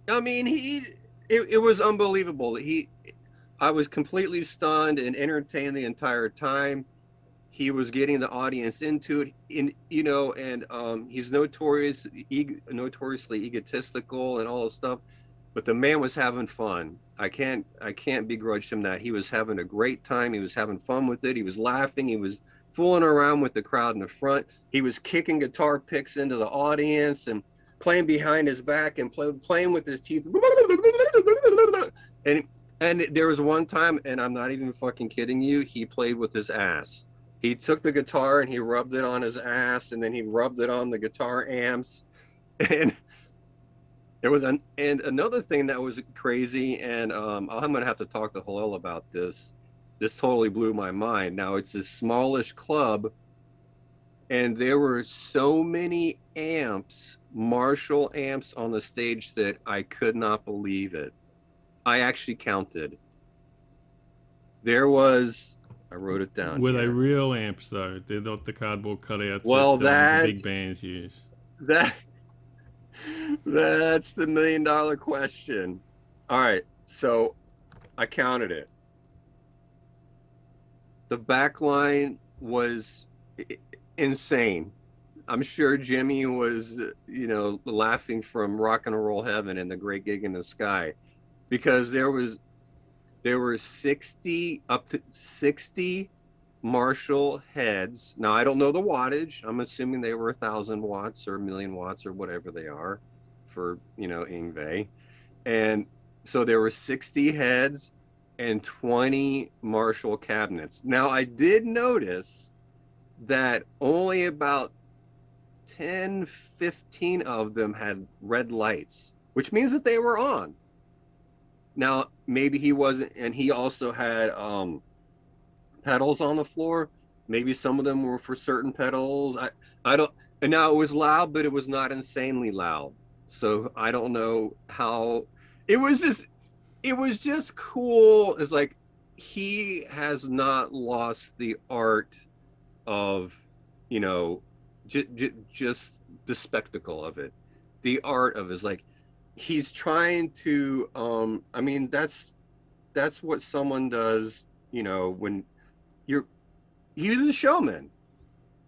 I mean, it was unbelievable. I was completely stunned and entertained the entire time. He was getting the audience into it, he's notoriously egotistical and all this stuff, but the man was having fun. I can't begrudge him that. He was having a great time. He was having fun with it. He was laughing. He was fooling around with the crowd in the front. He was kicking guitar picks into the audience and playing behind his back and playing with his teeth. And there was one time, and I'm not even fucking kidding you, he played with his ass. He took the guitar and he rubbed it on his ass, and then he rubbed it on the guitar amps. And there was another thing that was crazy, and I'm gonna have to talk to Hillel about this. This totally blew my mind. Now it's a smallish club, and there were so many amps, Marshall amps on the stage that I could not believe it. I actually counted. There was, I wrote it down. Were they real amps though? They're not the cardboard cutouts that the big bands use. That's the $1 million question. All right, so I counted it. The back line was insane. I'm sure Jimmy was, laughing from rock and roll heaven and the Great Gig in the Sky, because there were 60 up to 60 Marshall heads. Now I don't know the wattage. I'm assuming they were 1,000 watts or 1,000,000 watts or whatever they are for, Yngwie. And so there were 60 heads and 20 Marshall cabinets. Now I did notice that only about 10, 15 of them had red lights, which means that they were on. Now, maybe he wasn't, and he also had pedals on the floor. Maybe some of them were for certain pedals. I don't, and now it was loud, but it was not insanely loud. So I don't know how, it was just cool. It's like, he has not lost the art of, just the spectacle of it. The art of it is like, he's trying to that's what someone does, when he's a showman.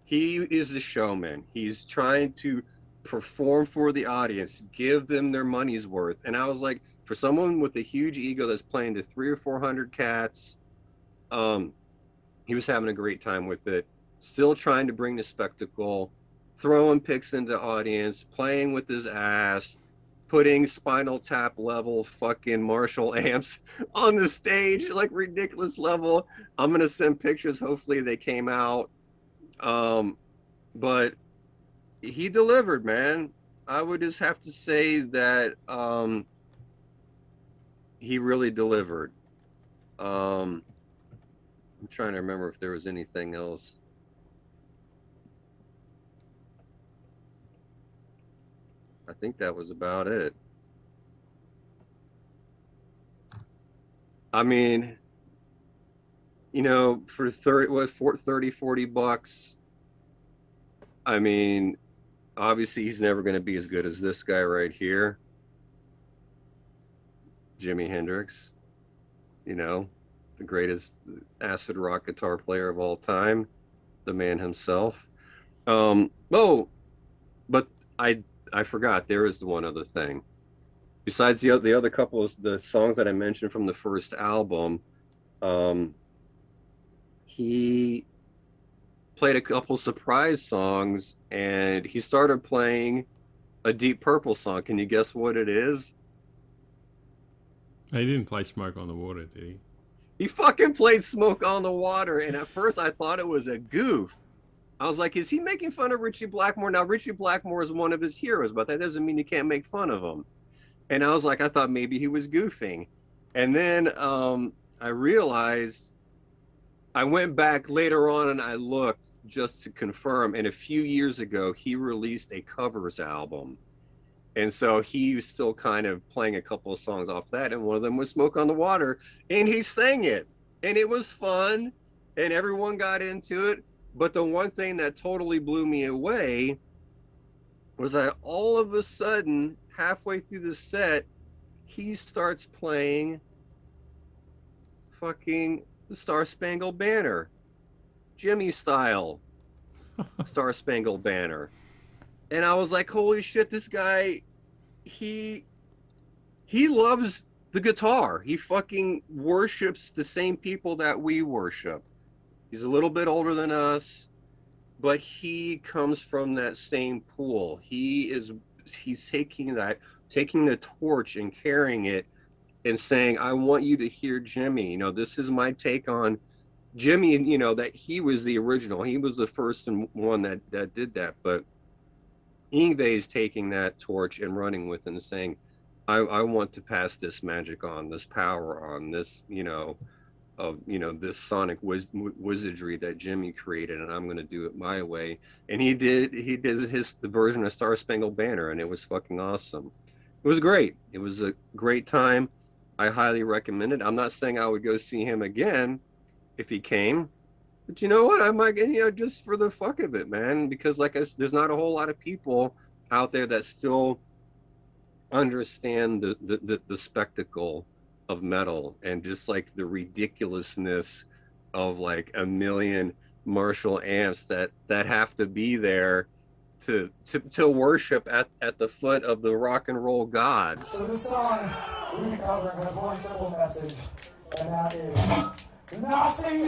He is a showman. He's trying to perform for the audience, give them their money's worth. And I was like, for someone with a huge ego that's playing to 300 or 400 cats, he was having a great time with it, still trying to bring the spectacle, throwing picks into the audience, playing with his ass, putting Spinal Tap level fucking Marshall amps on the stage, like ridiculous level. I'm gonna send pictures. Hopefully they came out. But he delivered, man. I would just have to say that he really delivered. I'm trying to remember if there was anything else. I think that was about it. I mean, for 30, 40 bucks, I mean, obviously he's never going to be as good as this guy right here, Jimi Hendrix, the greatest acid rock guitar player of all time, the man himself. But I forgot, there is one other thing. Besides the other couple of the songs that I mentioned from the first album, he played a couple surprise songs, and he started playing a Deep Purple song. Can you guess what it is? He didn't play Smoke on the Water, did he? He fucking played Smoke on the Water, and at first I thought it was a goof. I was like, is he making fun of Richie Blackmore? Now, Richie Blackmore is one of his heroes, but that doesn't mean you can't make fun of him. And I was like, I thought maybe he was goofing. And then I realized, I went back later on and I looked just to confirm. And a few years ago, he released a covers album. And so he was still kind of playing a couple of songs off that. And one of them was Smoke on the Water. And he sang it. And it was fun. And everyone got into it. But the one thing that totally blew me away was that all of a sudden, halfway through the set, he starts playing fucking the Star Spangled Banner, Jimmy style Star Spangled Banner. And I was like, holy shit, this guy, he loves the guitar. He fucking worships the same people that we worship. He's a little bit older than us, but he comes from that same pool. He's taking the torch and carrying it and saying, I want you to hear Jimmy. You know, this is my take on Jimmy, you know, that he was the original. He was the first one that did that. But Yngwie is taking that torch and running with it and saying, I want to pass this magic on, this power on, this, you know, of, you know, this sonic wizardry that Jimmy created, and I'm going to do it my way. And he did the version of Star Spangled Banner, and it was fucking awesome. It was great. It was a great time. I highly recommend it. I'm not saying I would go see him again if he came, but you know what? I might, you know, just for the fuck of it, man, because like there's not a whole lot of people out there that still understand the spectacle of metal and just like the ridiculousness of like a million Marshall amps that have to be there to worship at the foot of the rock and roll gods. So this song we'll be covering has one simple message, and that is nothing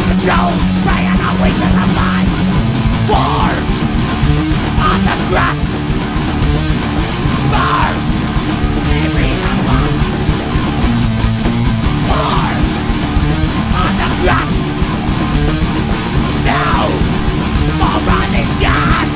control, preying on weakness of mind. War on the grass. Burn every one. War on the grass. Now for running John.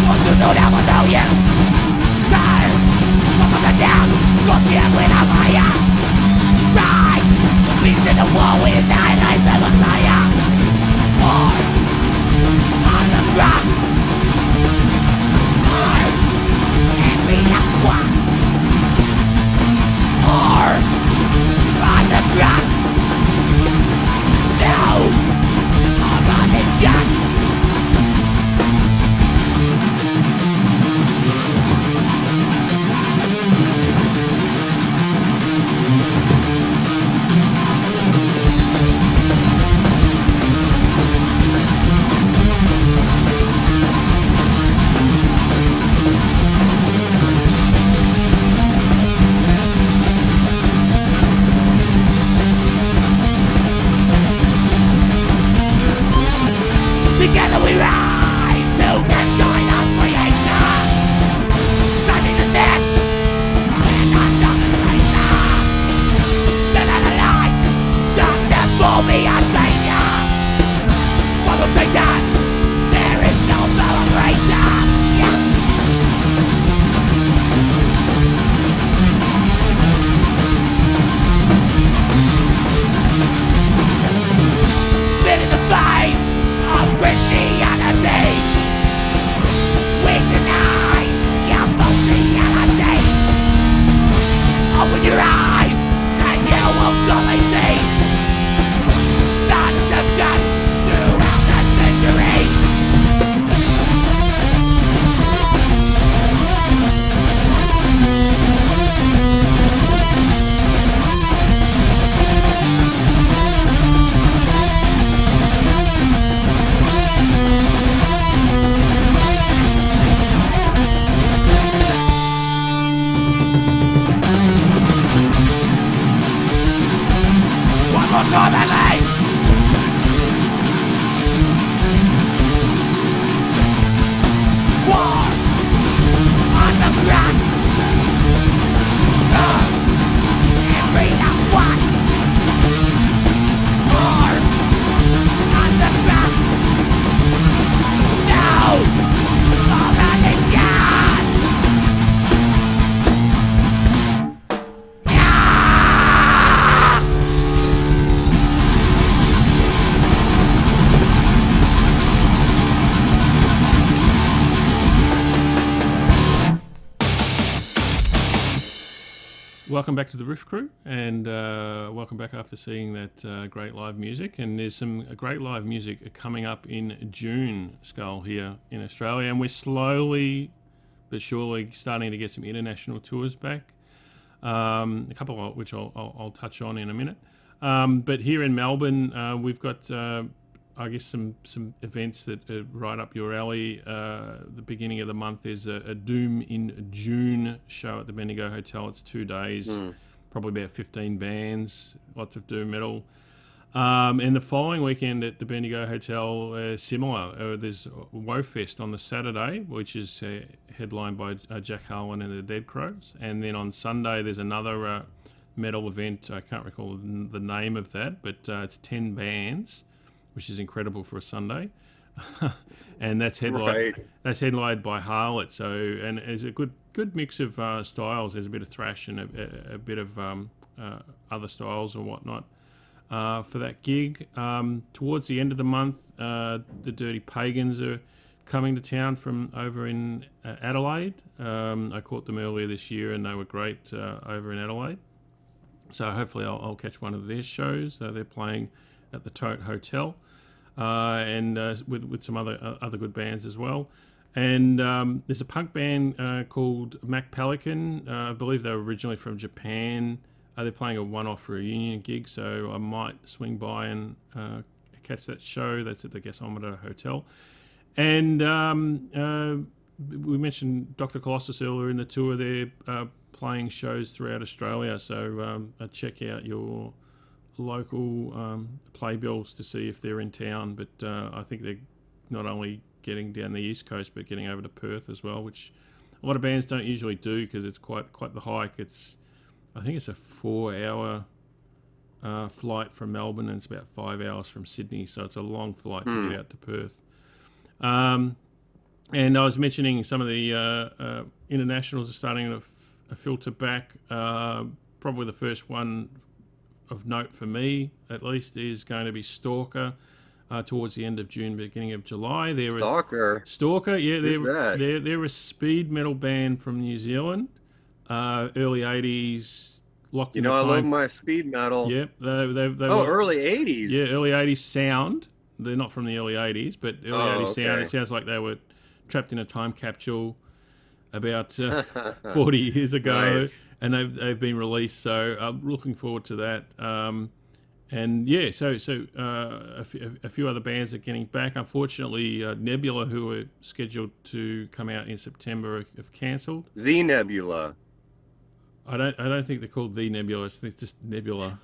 Wants to never know you. Tired from the down, got you with a fire. Right, beast in the wall with annihilate the Messiah. Or on the grass. Or every last one. Or on the grass. No, or on the jet. Together we rise to destroy the creator. Standing the dead and not dominator. Set out the light, darkness will be our savior. Follow Satan, there is no power greater. Spit in the face of Christianity. We deny your false reality. Open your eyes and you will surely see the deception throughout the centuries. One more time, Ellie! War on the grass. Every last one. War on the grass. Now for running God. Welcome back to the Riff Crew, and welcome back after seeing that great live music. And there's some great live music coming up in June, Skull, here in Australia, and we're slowly but surely starting to get some international tours back. A couple of which I'll touch on in a minute. But here in Melbourne, we've got I guess some events that are right up your alley. The beginning of the month there's a Doom in June show at the Bendigo Hotel. It's 2 days, probably about 15 bands, lots of doom metal. And the following weekend at the Bendigo Hotel, similar. There's Woefest on the Saturday, which is headlined by Jack Harlon and the Dead Crows. And then on Sunday there's another metal event. I can't recall the name of that, but it's 10 bands, which is incredible for a Sunday. And that's headlined by Harlott. So, and it's a good mix of styles. There's a bit of thrash and a bit of other styles and whatnot for that gig. Towards the end of the month, the Dirty Pagans are coming to town from over in Adelaide. I caught them earlier this year and they were great over in Adelaide. So hopefully I'll catch one of their shows. They're playing at the Tote Hotel. and with some other good bands as well. And there's a punk band called Mac Pelican. I believe they're originally from Japan. They're playing a one-off reunion gig, so I might swing by and catch that show. That's at the Gasometer Hotel. And we mentioned Dr. Colossus earlier in the tour. They're playing shows throughout Australia, so check out your local playbills to see if they're in town. But I think they're not only getting down the east coast, but getting over to Perth as well, which a lot of bands don't usually do because it's quite the hike. I think it's a 4-hour flight from Melbourne, and it's about 5 hours from Sydney, so it's a long flight to get out to Perth. And I was mentioning some of the internationals are starting to filter back. Probably the first one of note for me, at least, is going to be Stalker. Towards the end of June, beginning of July. Stalker, yeah, they're a speed metal band from New Zealand, early 80s, locked in. I love my speed metal. Yep, they early 80s. Yeah, early 80s sound. They're not from the early 80s, but early 80s sound. It sounds like they were trapped in a time capsule about 40 years ago, nice. And they've been released. So I'm looking forward to that. And yeah, so a few other bands are getting back. Unfortunately, Nebula, who were scheduled to come out in September, have cancelled. The Nebula. I don't think they're called The Nebula. It's just Nebula.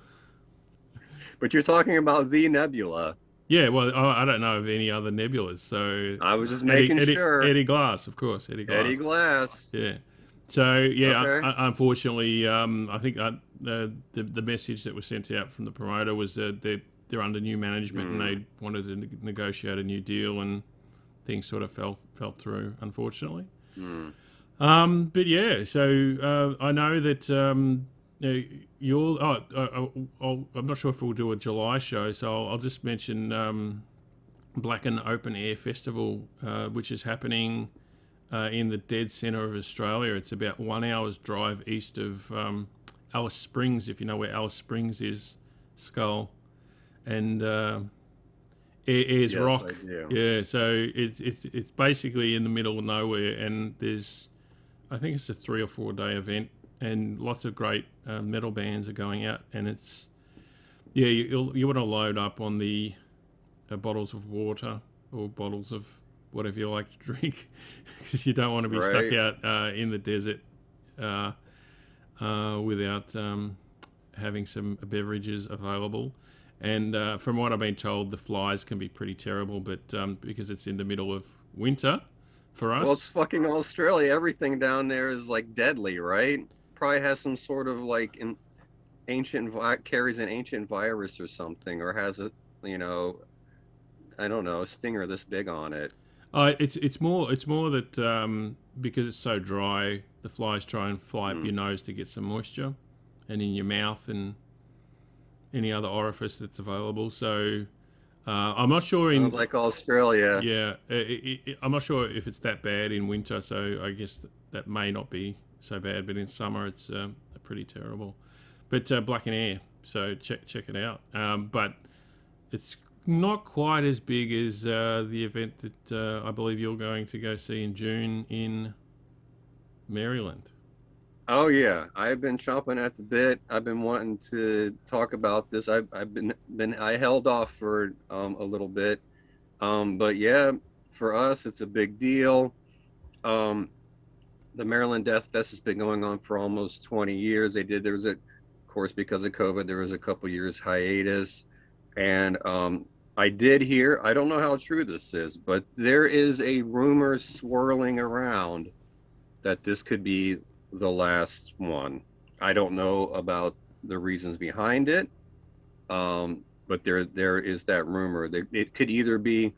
But you're talking about The Nebula. Yeah, well, I don't know of any other Nebulas. So I was just making sure. Eddie Glass, of course. Eddie Glass. Yeah. So yeah, okay. Unfortunately, I think the message that was sent out from the promoter was that they're under new management and they wanted to negotiate a new deal, and things sort of fell through, unfortunately. But yeah, so I know that I'm not sure if we'll do a July show, so I'll just mention Blacken Open Air Festival, which is happening in the dead centre of Australia. It's about 1 hour's drive east of Alice Springs, if you know where Alice Springs is, Skull, and Ayers Rock. Yeah, so it's basically in the middle of nowhere, and I think it's a 3 or 4 day event, and lots of great metal bands are going out, and it's you want to load up on the bottles of water or bottles of whatever you like to drink, because you don't want to be stuck out in the desert without having some beverages available. And from what I've been told, the flies can be pretty terrible, but because it's in the middle of winter for us. Well, it's fucking Australia. Everything down there is like deadly, right? Probably has some sort of like carries an ancient virus or something, or has a, I don't know, a stinger this big on it. It's more that because it's so dry, the flies try and fly up your nose to get some moisture, and in your mouth and any other orifice that's available. So I'm not sure. Sounds like Australia. Yeah, I'm not sure if it's that bad in winter. So I guess that may not be so bad, but in summer it's pretty terrible. But Blacken Air, so check it out. But it's not quite as big as the event that I believe you're going to go see in June in Maryland. Oh yeah, I've been chomping at the bit. I've been wanting to talk about this. I held off for a little bit, but yeah, for us it's a big deal. The Maryland Death Fest has been going on for almost 20 years. There was of course, because of COVID, there was a couple years hiatus, and I did hear, I don't know how true this is, but there is a rumor swirling around that this could be the last one. I don't know about the reasons behind it, but there is that rumor. It could either be,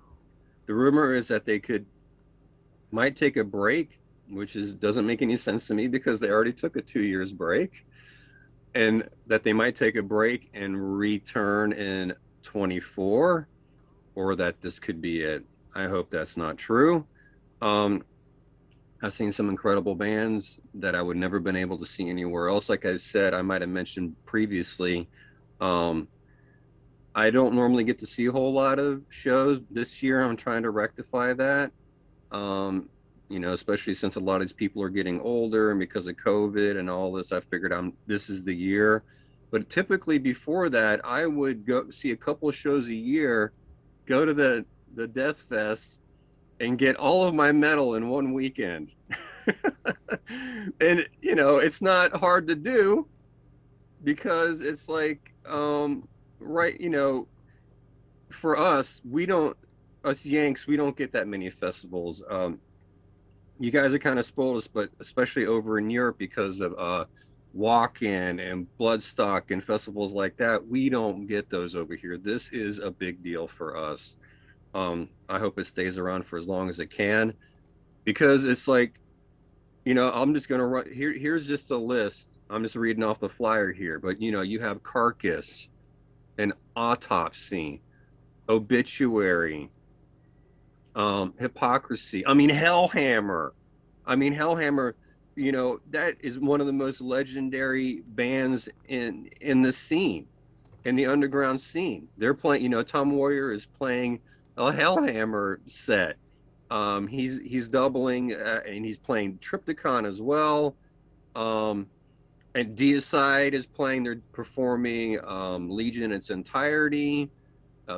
the rumor is that they might take a break, which doesn't make any sense to me because they already took a 2 years break, and that they might take a break and return in 24, or that this could be it. I hope that's not true. I've seen some incredible bands that I would never been able to see anywhere else. Like I said, I might have mentioned previously, I don't normally get to see a whole lot of shows. This year, I'm trying to rectify that. You know, especially since a lot of these people are getting older, and because of COVID and all this, I figured this is the year. But typically before that, I would go see a couple of shows a year, go to the Death Fest, and get all of my metal in one weekend. And you know, it's not hard to do because it's like, right, you know, for us, us Yanks, we don't get that many festivals. You guys are kind of spoiled us, but especially over in Europe because of Walk-In and Bloodstock and festivals like that, we don't get those over here. This is a big deal for us. I hope it stays around for as long as it can, because it's like, you know, I'm just gonna write here. Here's just a list. I'm just reading off the flyer here, but you know, you have Carcass, and Autopsy, Obituary, Hypocrisy. I mean, Hellhammer. You know, that is one of the most legendary bands in the scene, in the underground scene. They're playing, you know, Tom Warrior is playing a Hellhammer set. He's doubling, and he's playing Triptychon as well. And Deicide is playing. They're performing Legion in its entirety.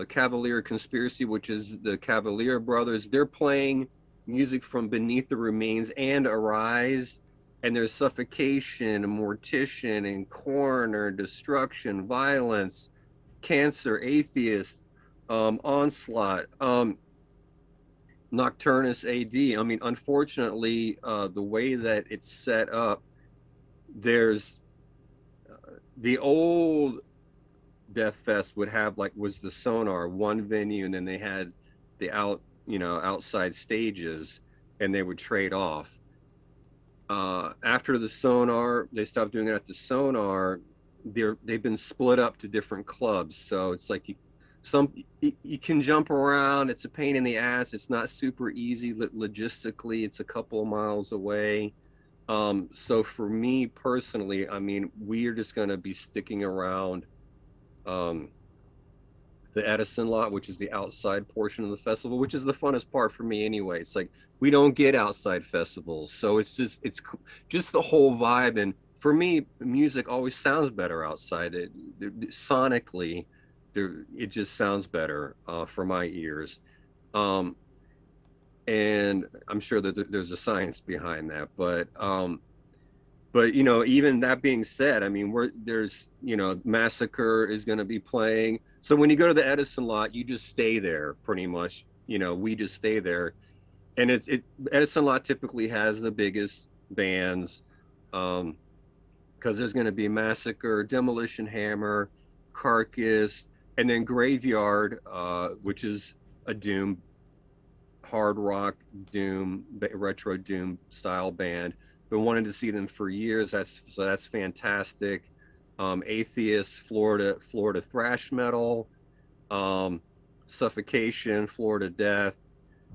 Cavalier Conspiracy, which is the Cavalier brothers, they're playing music from Beneath the Remains and Arise. And there's Suffocation, Mortician, and Coroner, Destruction, Violence, Cancer, Atheist, Onslaught, Nocturnus AD. I mean, unfortunately, the way that it's set up, there's the old Death Fest would have, like, was the Sonar, one venue, and then they had the outside stages, and they would trade off. After the Sonar, they stopped doing it at the Sonar. They've been split up to different clubs, so it's like you can jump around. It's a pain in the ass. It's not super easy logistically. It's a couple of miles away. So for me personally, I mean, we are just going to be sticking around the Edison lot, which is the outside portion of the festival, which is the funnest part for me anyway. It's like, we don't get outside festivals, so it's just the whole vibe. And for me, music always sounds better outside. Sonically, it just sounds better for my ears. And I'm sure that there's a science behind that, but you know, even that being said, I mean, there's, you know, Massacre is going to be playing. So when you go to the Edison lot, you just stay there pretty much. You know, we just stay there, and Edison lot typically has the biggest bands, because there's going to be Massacre, Demolition Hammer, Carcass, and then Graveyard, which is a Doom, hard rock Doom, retro Doom style band. Been wanting to see them for years. That's fantastic. Atheist, Florida thrash metal, Suffocation, Florida Death,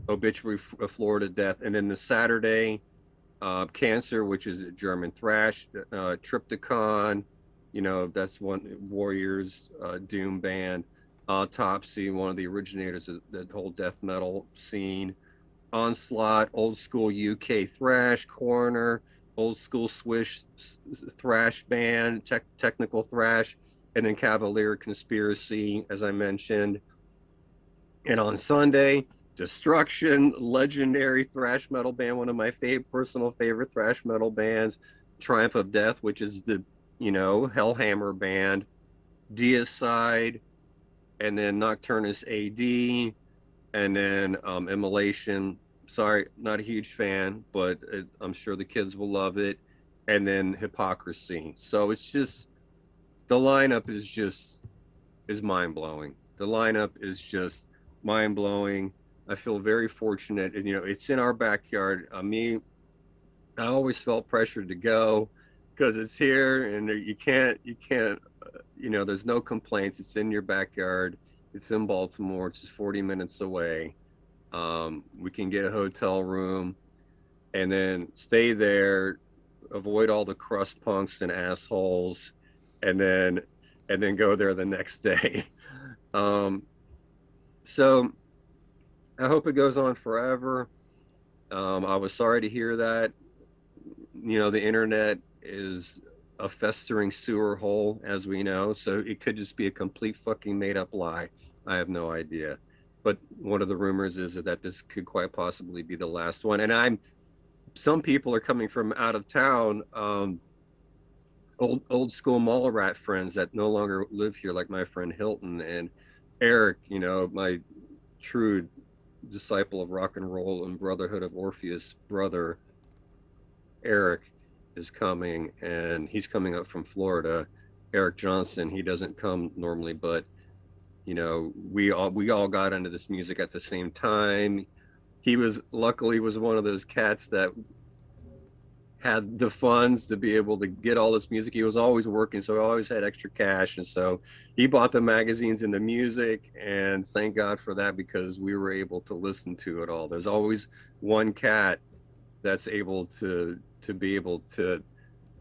Obituary, Florida Death, and then the Saturday, Cancer, which is a German thrash, Triptychon, you know, that's one Warriors, Doom band, Autopsy, one of the originators of the whole death metal scene, Onslaught, old school UK thrash, Coroner, old school Swiss thrash band, technical thrash, and then Cavalier Conspiracy, as I mentioned. And on Sunday, Destruction, legendary thrash metal band, one of my personal favorite thrash metal bands, Triumph of Death, which is the, you know, Hellhammer band, Deicide, and then Nocturnus AD, and then Immolation. Sorry, not a huge fan, but I'm sure the kids will love it. And then Hypocrisy. So it's just, the lineup is mind-blowing. The lineup is just mind-blowing. I feel very fortunate, and you know, it's in our backyard. I always felt pressured to go because it's here, and you can't, you know, there's no complaints. It's in your backyard. It's in Baltimore. It's just 40 minutes away. We can get a hotel room and then stay there, avoid all the crust punks and assholes, and then go there the next day. So I hope it goes on forever. I was sorry to hear that. You know, the internet is a festering sewer hole, as we know, so it could just be a complete fucking made up lie. I have no idea. But one of the rumors is that this could quite possibly be the last one. And some people are coming from out of town, old school mall rat friends that no longer live here, like my friend Hilton and Eric, you know, my true disciple of rock and roll and Brotherhood of Orpheus brother Eric is coming, and he's coming up from Florida. Eric Johnson, he doesn't come normally, but you know, we all got into this music at the same time. He was luckily one of those cats that had the funds to be able to get all this music. He was always working, so he always had extra cash, and so he bought the magazines and the music, and thank God for that, because we were able to listen to it all. There's always one cat that's able to be able to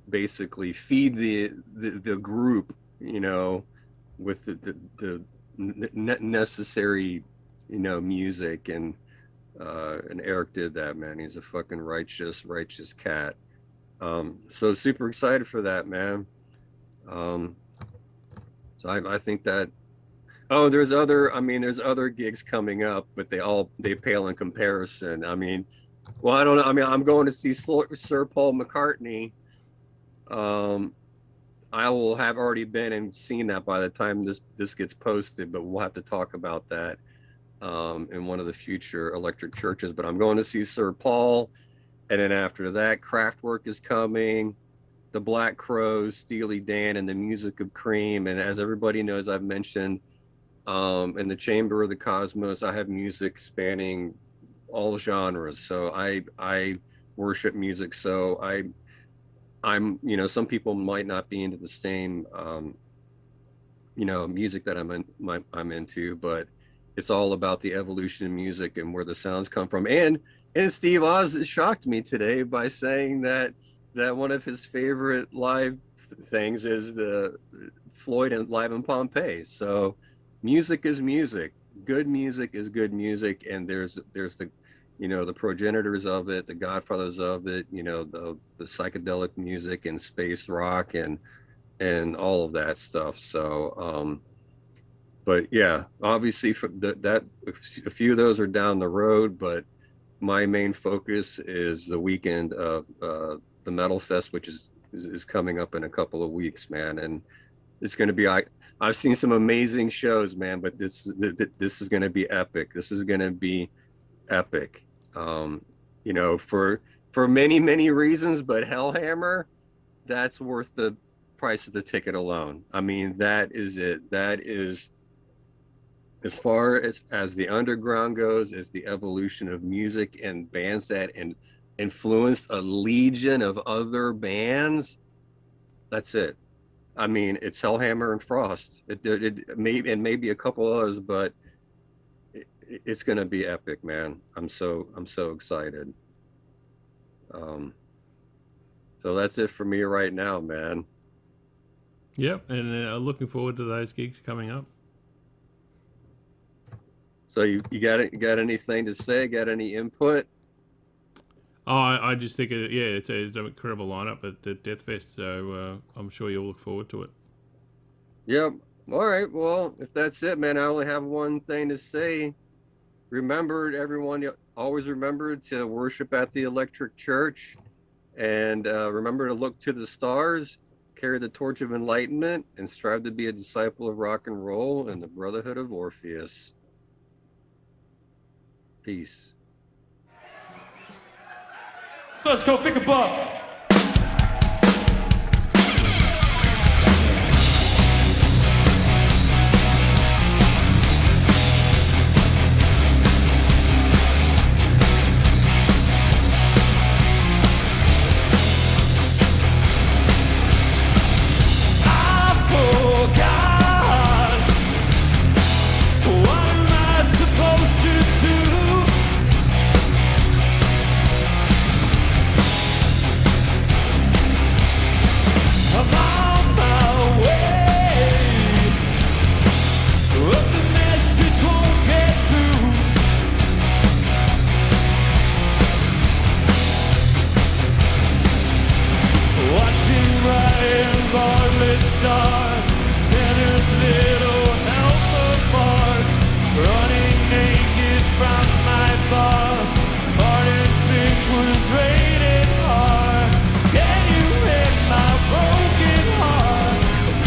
basically feed the group, you know, with the necessary, you know, music, and Eric did that, man. He's a fucking righteous cat. So super excited for that, man. So I think that, there's other gigs coming up, but they pale in comparison. I mean, well, I don't know. I mean, I'm going to see Sir Paul McCartney. I will have already been and seen that by the time this gets posted, but we'll have to talk about that in one of the future electric churches. But I'm going to see Sir Paul, and then after that, Kraftwerk is coming, the Black Crowes, Steely Dan, and the Music of Cream. And as everybody knows, I've mentioned in the Chamber of the Cosmos, I have music spanning all genres. So I worship music. So I'm, you know, some people might not be into the same, you know, music that I'm into, but it's all about the evolution of music and where the sounds come from. And Steve Oz shocked me today by saying that one of his favorite live things is the Floyd and live in Pompeii. So music is music. Good music is good music, and there's the, you know, the progenitors of it, the godfathers of it, you know, the psychedelic music and space rock and all of that stuff. So, but yeah, obviously that a few of those are down the road, but my main focus is the weekend of the Metal Fest, which is coming up in a couple of weeks, man. And it's going to be, I've seen some amazing shows, man, but this is going to be epic. This is going to be epic. You know, for many reasons, but Hellhammer, that's worth the price of the ticket alone. I mean, that is it. That is, as far as the underground goes, as the evolution of music and bands that influenced a legion of other bands, that's it. I mean, it's Hellhammer and Frost. It maybe a couple others, but it's gonna be epic, man. I'm so excited. So that's it for me right now, man. Yep, and looking forward to those gigs coming up. So you got anything to say? Got any input? Oh, I just think it's an incredible lineup at the Death Fest, so I'm sure you'll look forward to it. Yep. All right. Well, if that's it, man, I only have one thing to say. Remember, everyone, always remember to worship at the Electric Church, and remember to look to the stars, carry the torch of enlightenment, and strive to be a disciple of rock and roll and the Brotherhood of Orpheus. Peace. So let's go Pickabar. start. Then there's little helper marks running naked from my bar. Martin Fink was rated R. Can you hit my broken heart?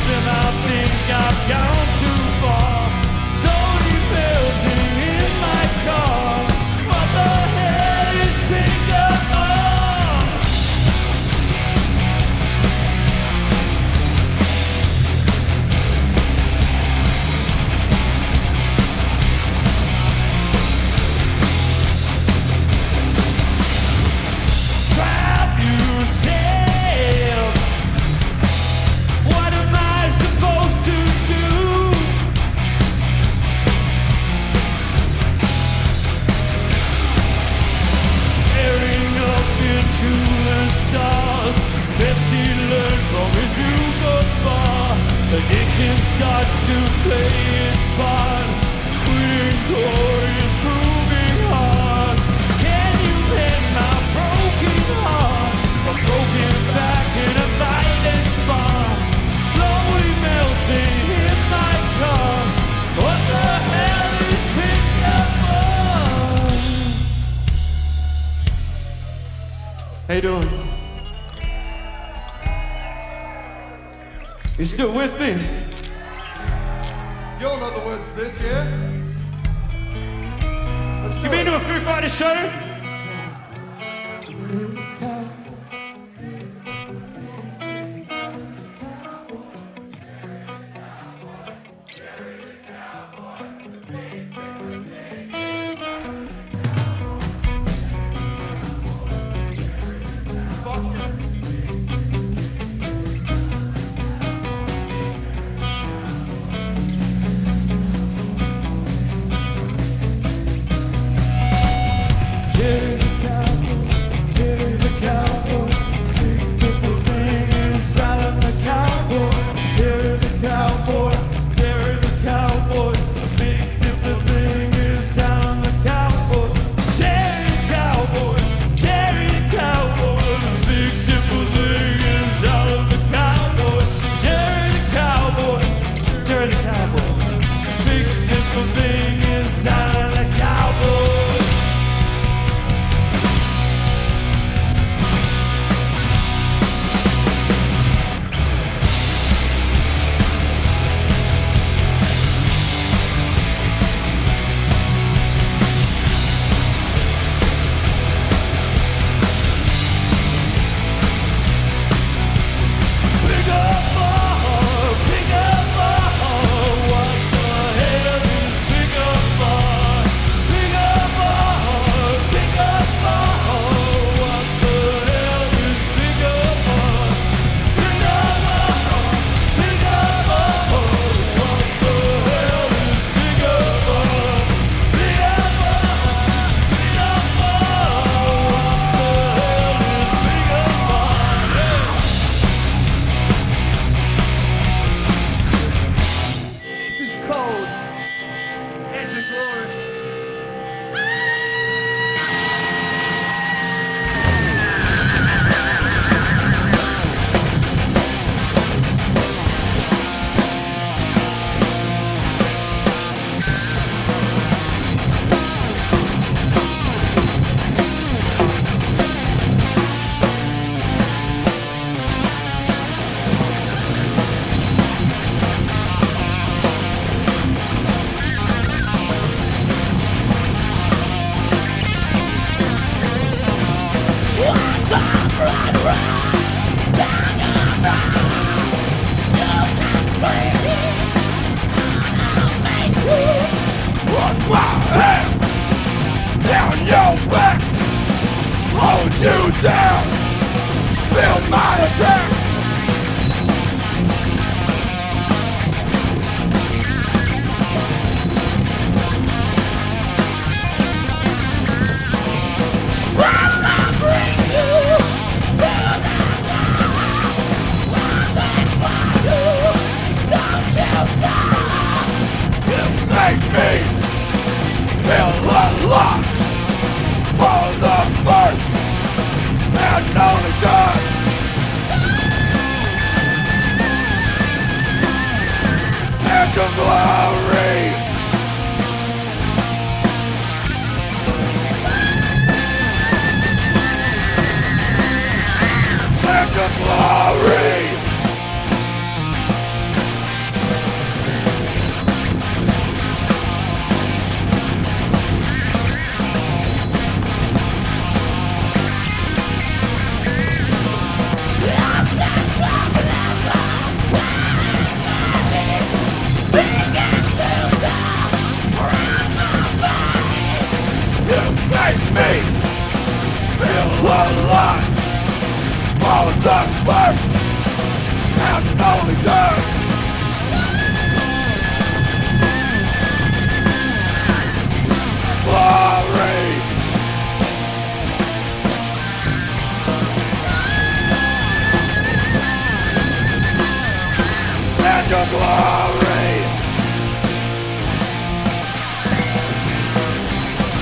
Then I think I've gone too far. Slowly melting in my car. What the hell is Pickabar? Trap yourself. What am I supposed to do? Staring up into the stars. Pepsi learned from his new book bar. Addiction starts to play its part. Quitting core is proving hard. Can you mend my broken heart? A broken back in a violent spot. Slowly melting in my car. What the hell is Pickabar? How you doing? You still with me? You all know the words to this, yeah? Let's do You been it. to a Foo Fighters show? Fuck yeah. Jerry the cowboy, Jerry the cowboy, big triple thing inside of the cowboy. Jerry the cowboy, Jerry the cowboy, big triple thing inside of the cowboy. Jerry the cowboy, Jerry the cowboy, big triple thing inside of the cowboy. Jerry the cowboy, Jerry the cowboy, big triple thing inside of the cowboy. your glory. Make me feel alive. All of the first and only turn. Glory. And your glory.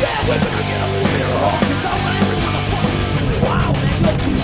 Yeah, we're gonna get a little bit wrong, 'cause I want every motherfucker. Wow, man, you're too.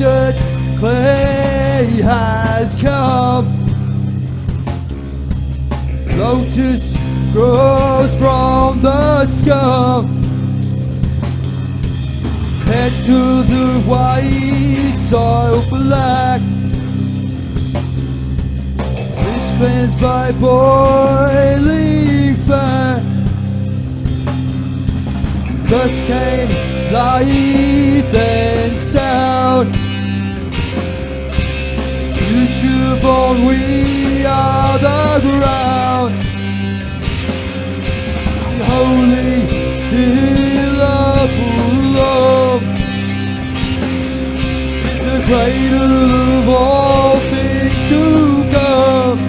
desert clay has come. Lotus grows from the scum. Head to the white soil black. Fish cleansed by boiling fat. Thus came light and sound. Future born, we are the ground. The holy syllable is the cradle of all things to come.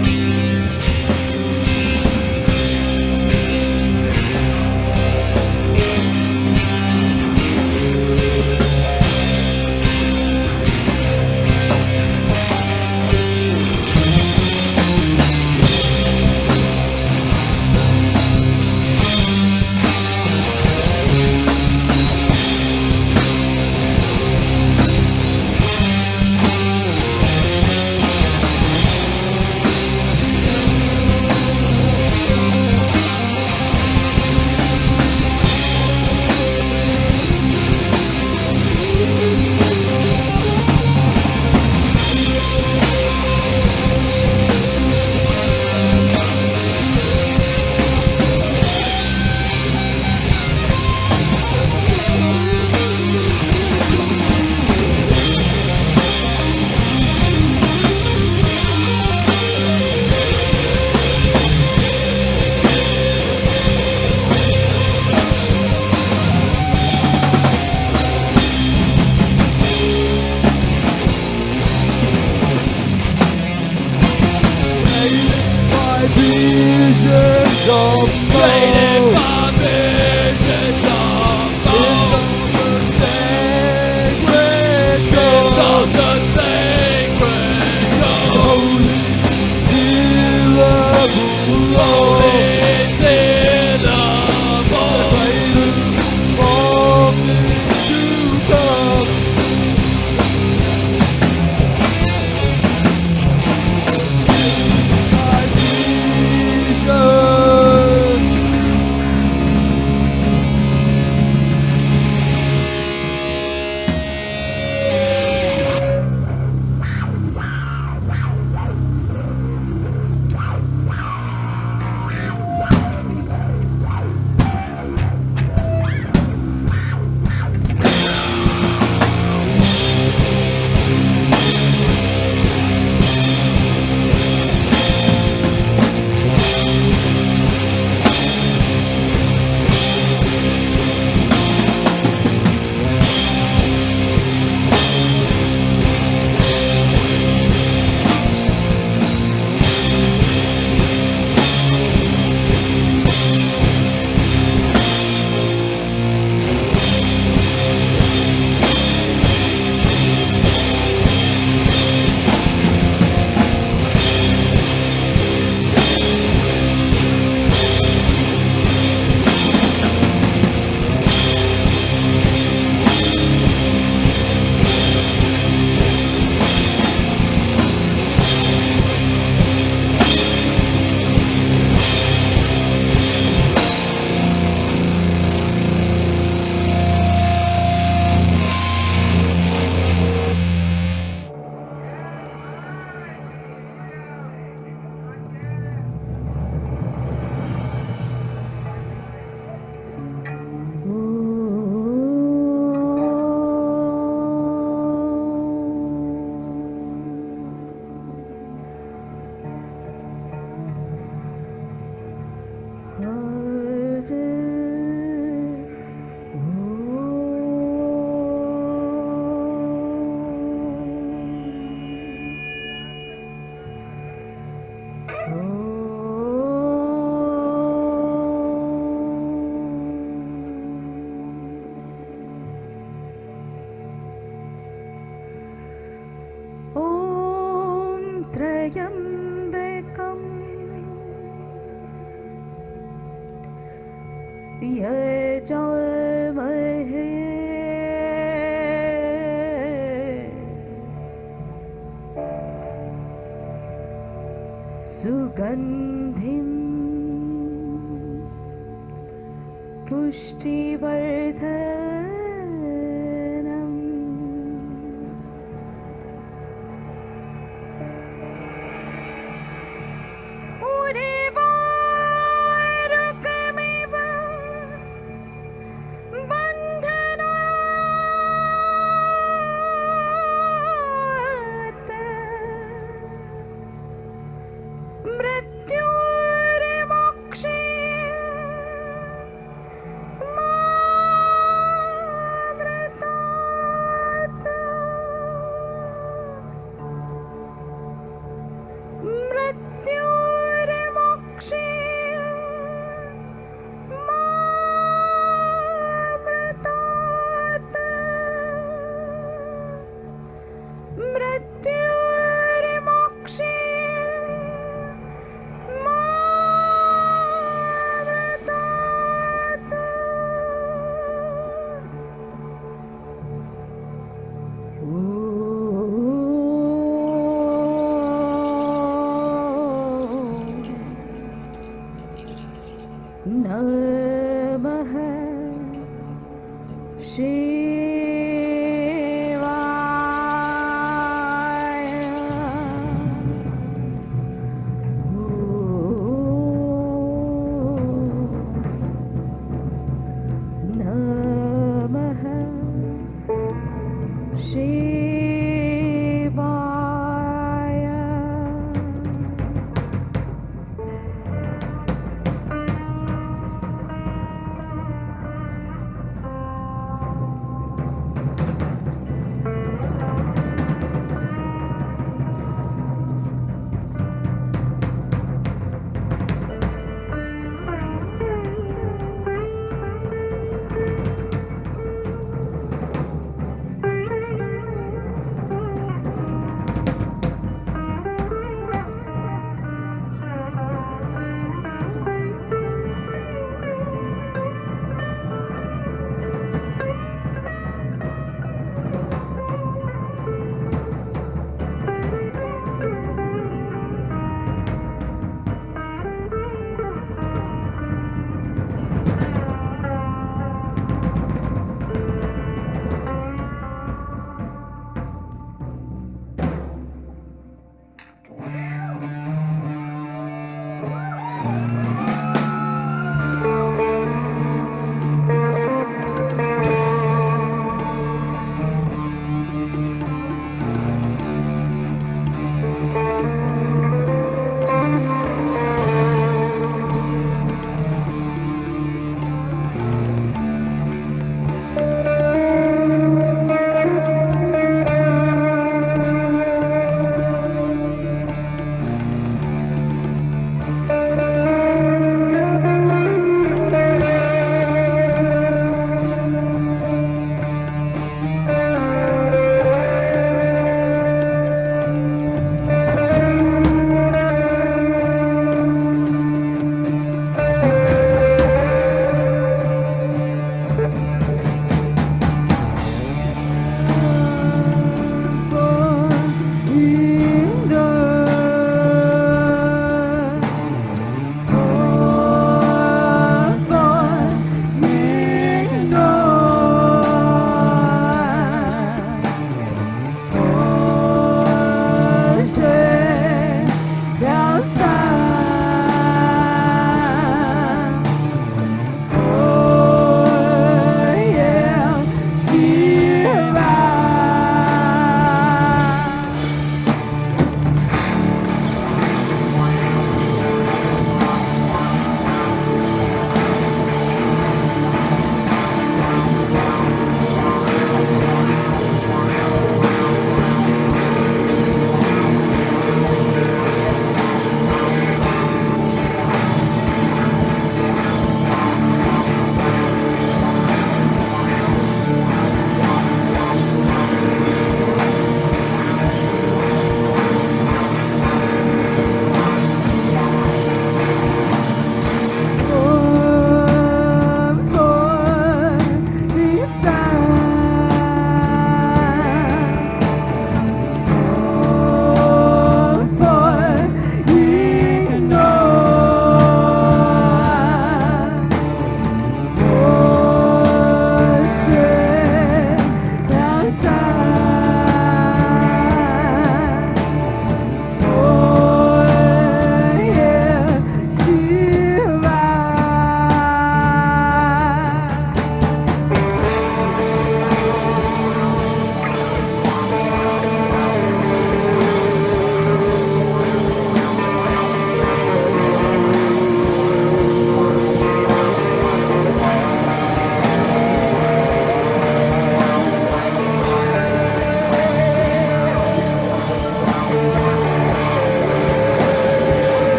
सुगन्धिं पुष्टिवर्धनम् उरेवारुकमिव बन्धनात् मृत्युर्मोक्षे मामृतात् मृत्युर्मोक्षे मामृतात् मृत्युर्मोक्षे मामृतात्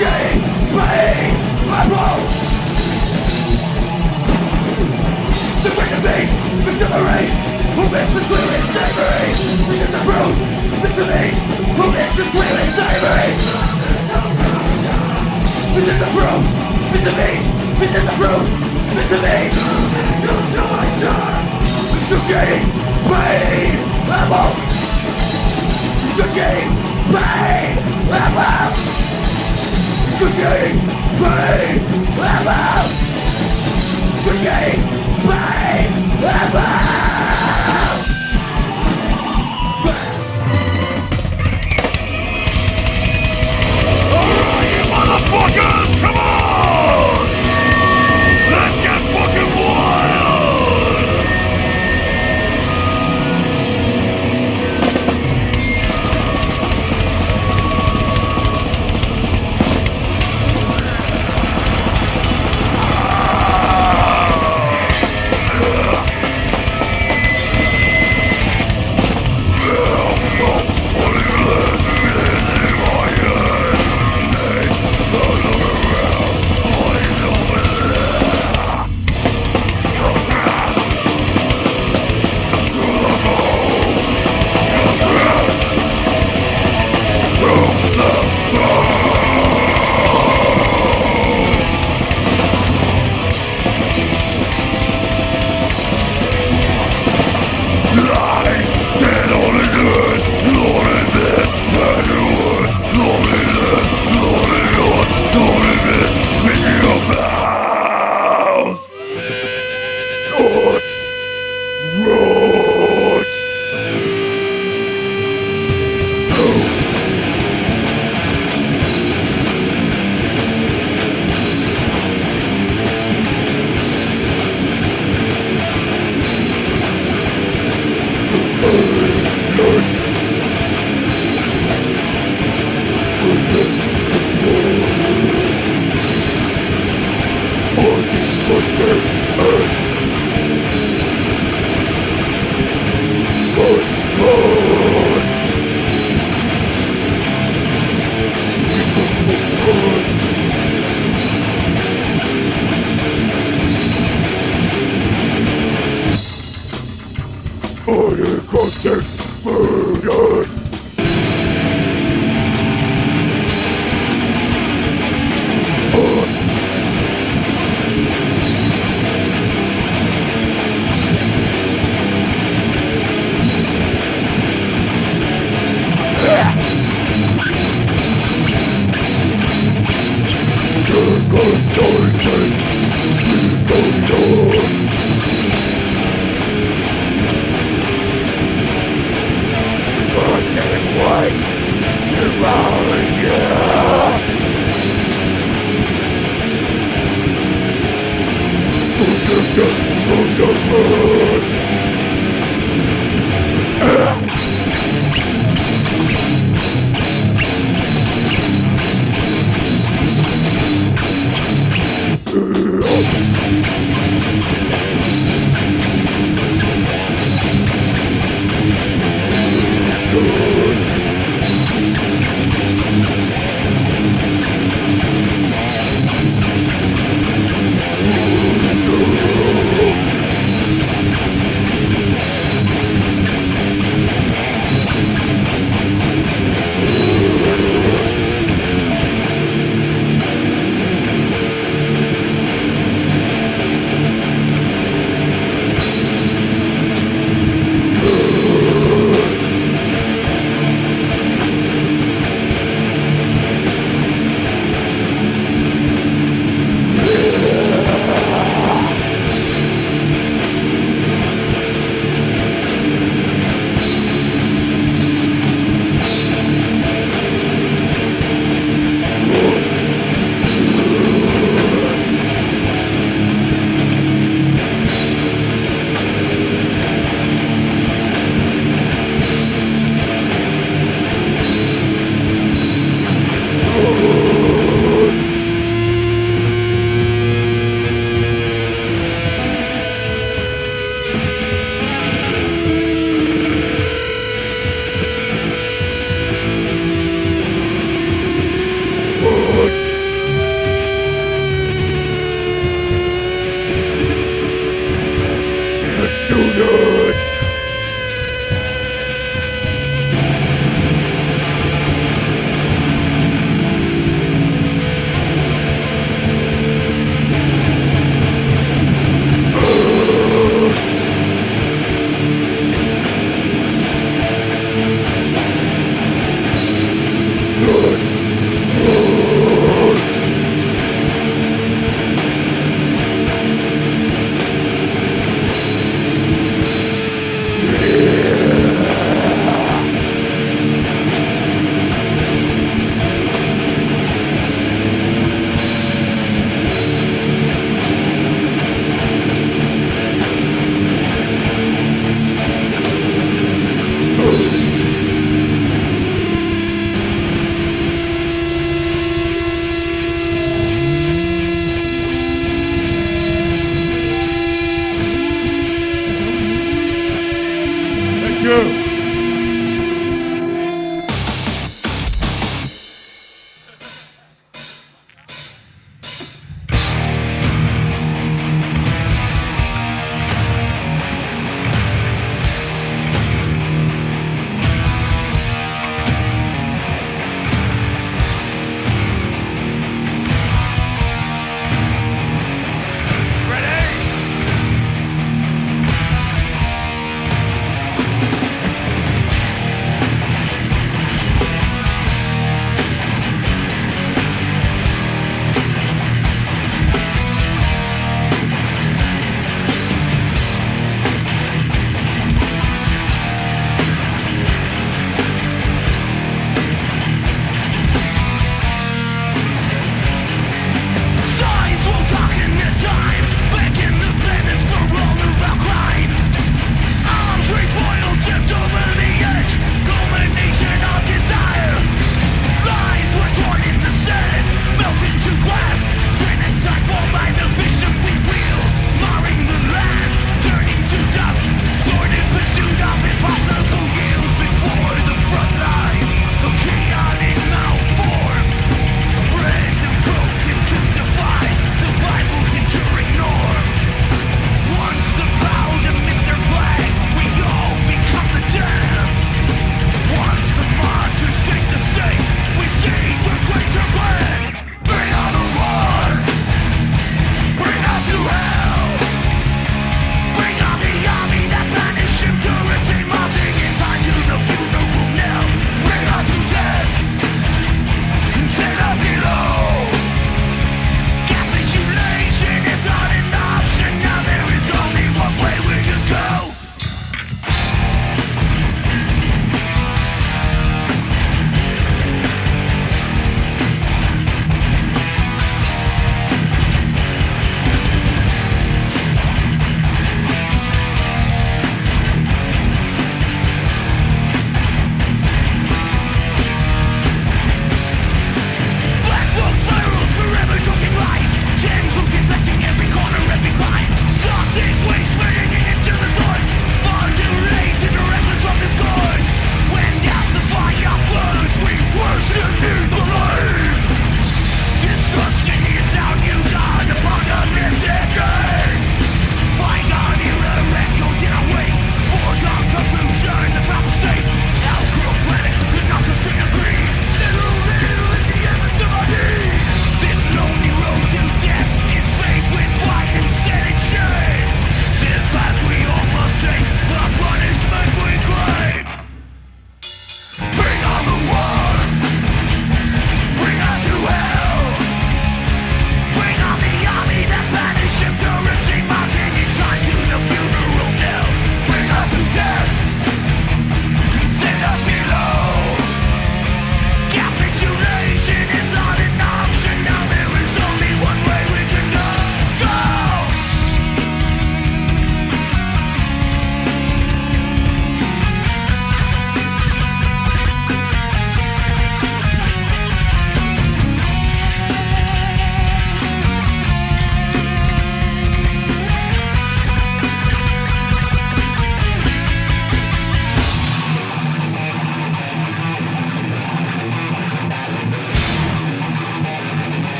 Excruciating pain, I roll. The brain of me, accelerate. Who makes the clearing savory? Because the fruit, into me. Who makes the clearing savory? Because the fruit, into me. Because the fruit, into me. Excruciating pain, I roll. Excruciating pain, I roll. Excruciating pain, I roll. Excruciating pain, I roll. Alright, you motherfuckers, come on! Let's get fucking wild! this!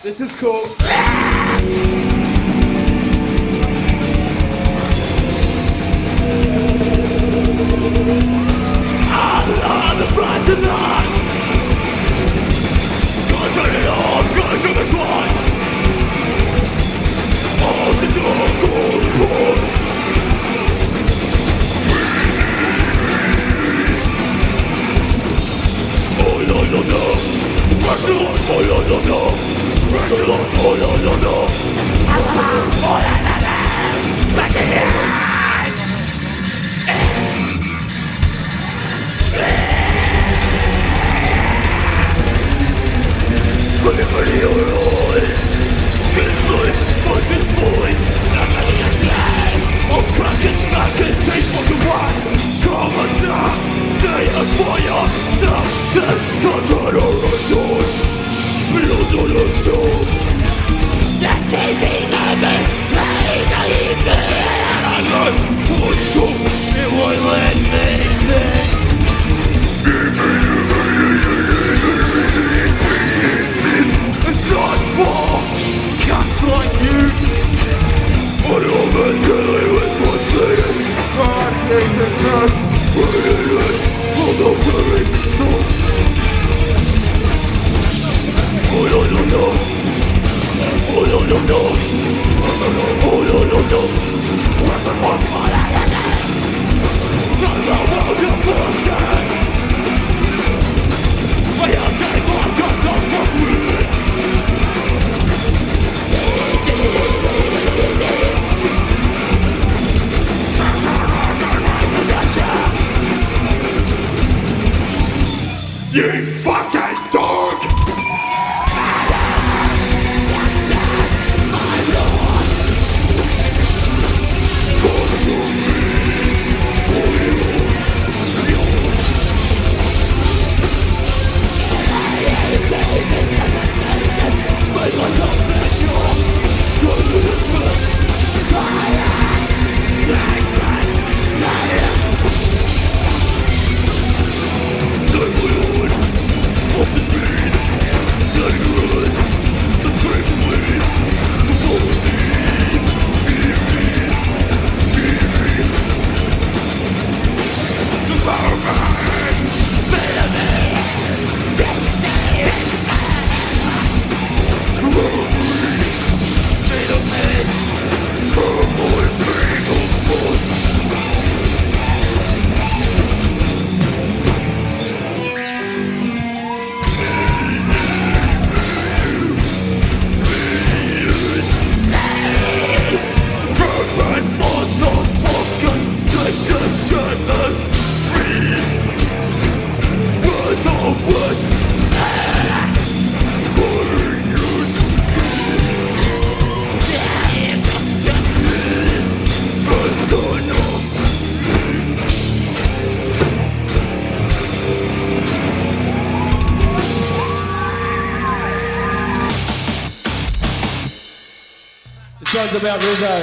This is cool. On the front tonight. Gonna turn it on, gonna turn this one. All the door goes on. Oh no no no. Rush the line, oh no no no. Rush the line, oh no no no. Oh no no no. Back in here. Whatever you roll, this life, but this boy, nothing is life. I'm cracking, smacking, take for the one. Come on down, say a fire, stop, don't turn around, build on the soul. That TV never plays a evening. I learned for sure, it won't let me think. It's not for cats like you. What I'm telling with what's there. God takes a cut. For the very stop. Oh no no no. Oh no no no. Oh no no no. What's the fuck? Not about the person. I am getting more guns on the wood. You fucking dog! About Rizzo.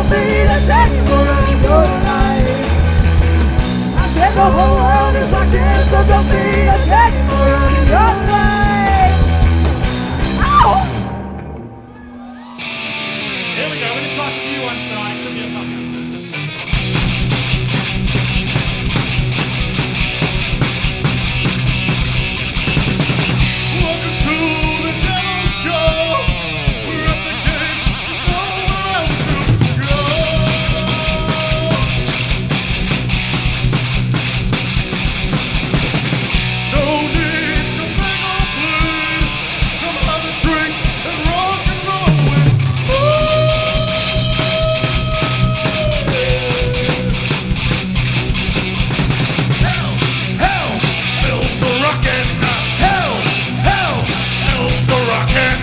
don't feel a second more of your life. I said the whole world is watching, so don't feel a second more of your life. Ow! Here we go, we're gonna try some new ones tonight. It could be a fucker. Welcome to the Devil Show. We're at the gates, nowhere else to go. No need to beg or plead. Come have a drink and rock and roll with Hells, elves are rockin'. Elves are rockin'.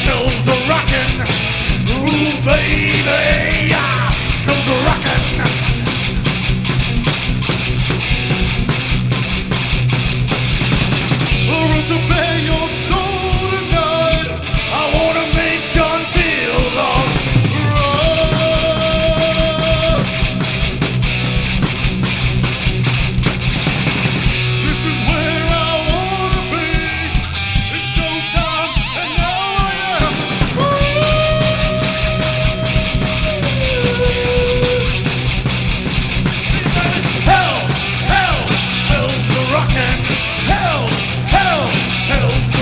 Elves are rockin'. Ooh, baby, yeah, elves are rockin'. We're to bear your soul tonight. I wanna make John feel alright. This is where I wanna be. It's showtime, and now I am free. Hells, elves are rockin'. Hells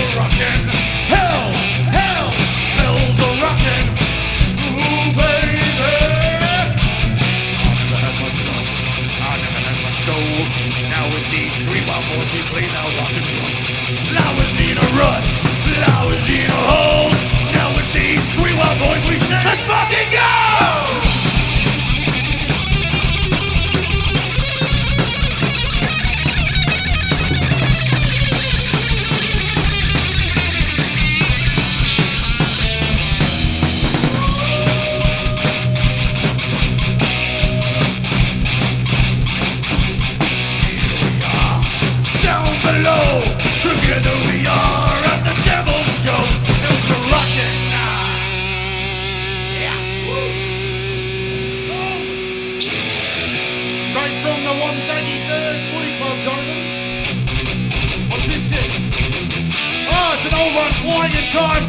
are rockin'. Hells are rockin'. Ooh, baby. I never had much soul. Now with these three wild boys we play now rock and roll. I was in a rut, I was in a hole. Now with these three wild boys we say, let's fucking go! Down below, together we are at the Devil's Show. Elves are rockin'. Yeah. Straight from the 133rd Footy Club, Jonathan. What's this shit? Oh, it's an old one, Flying in Time.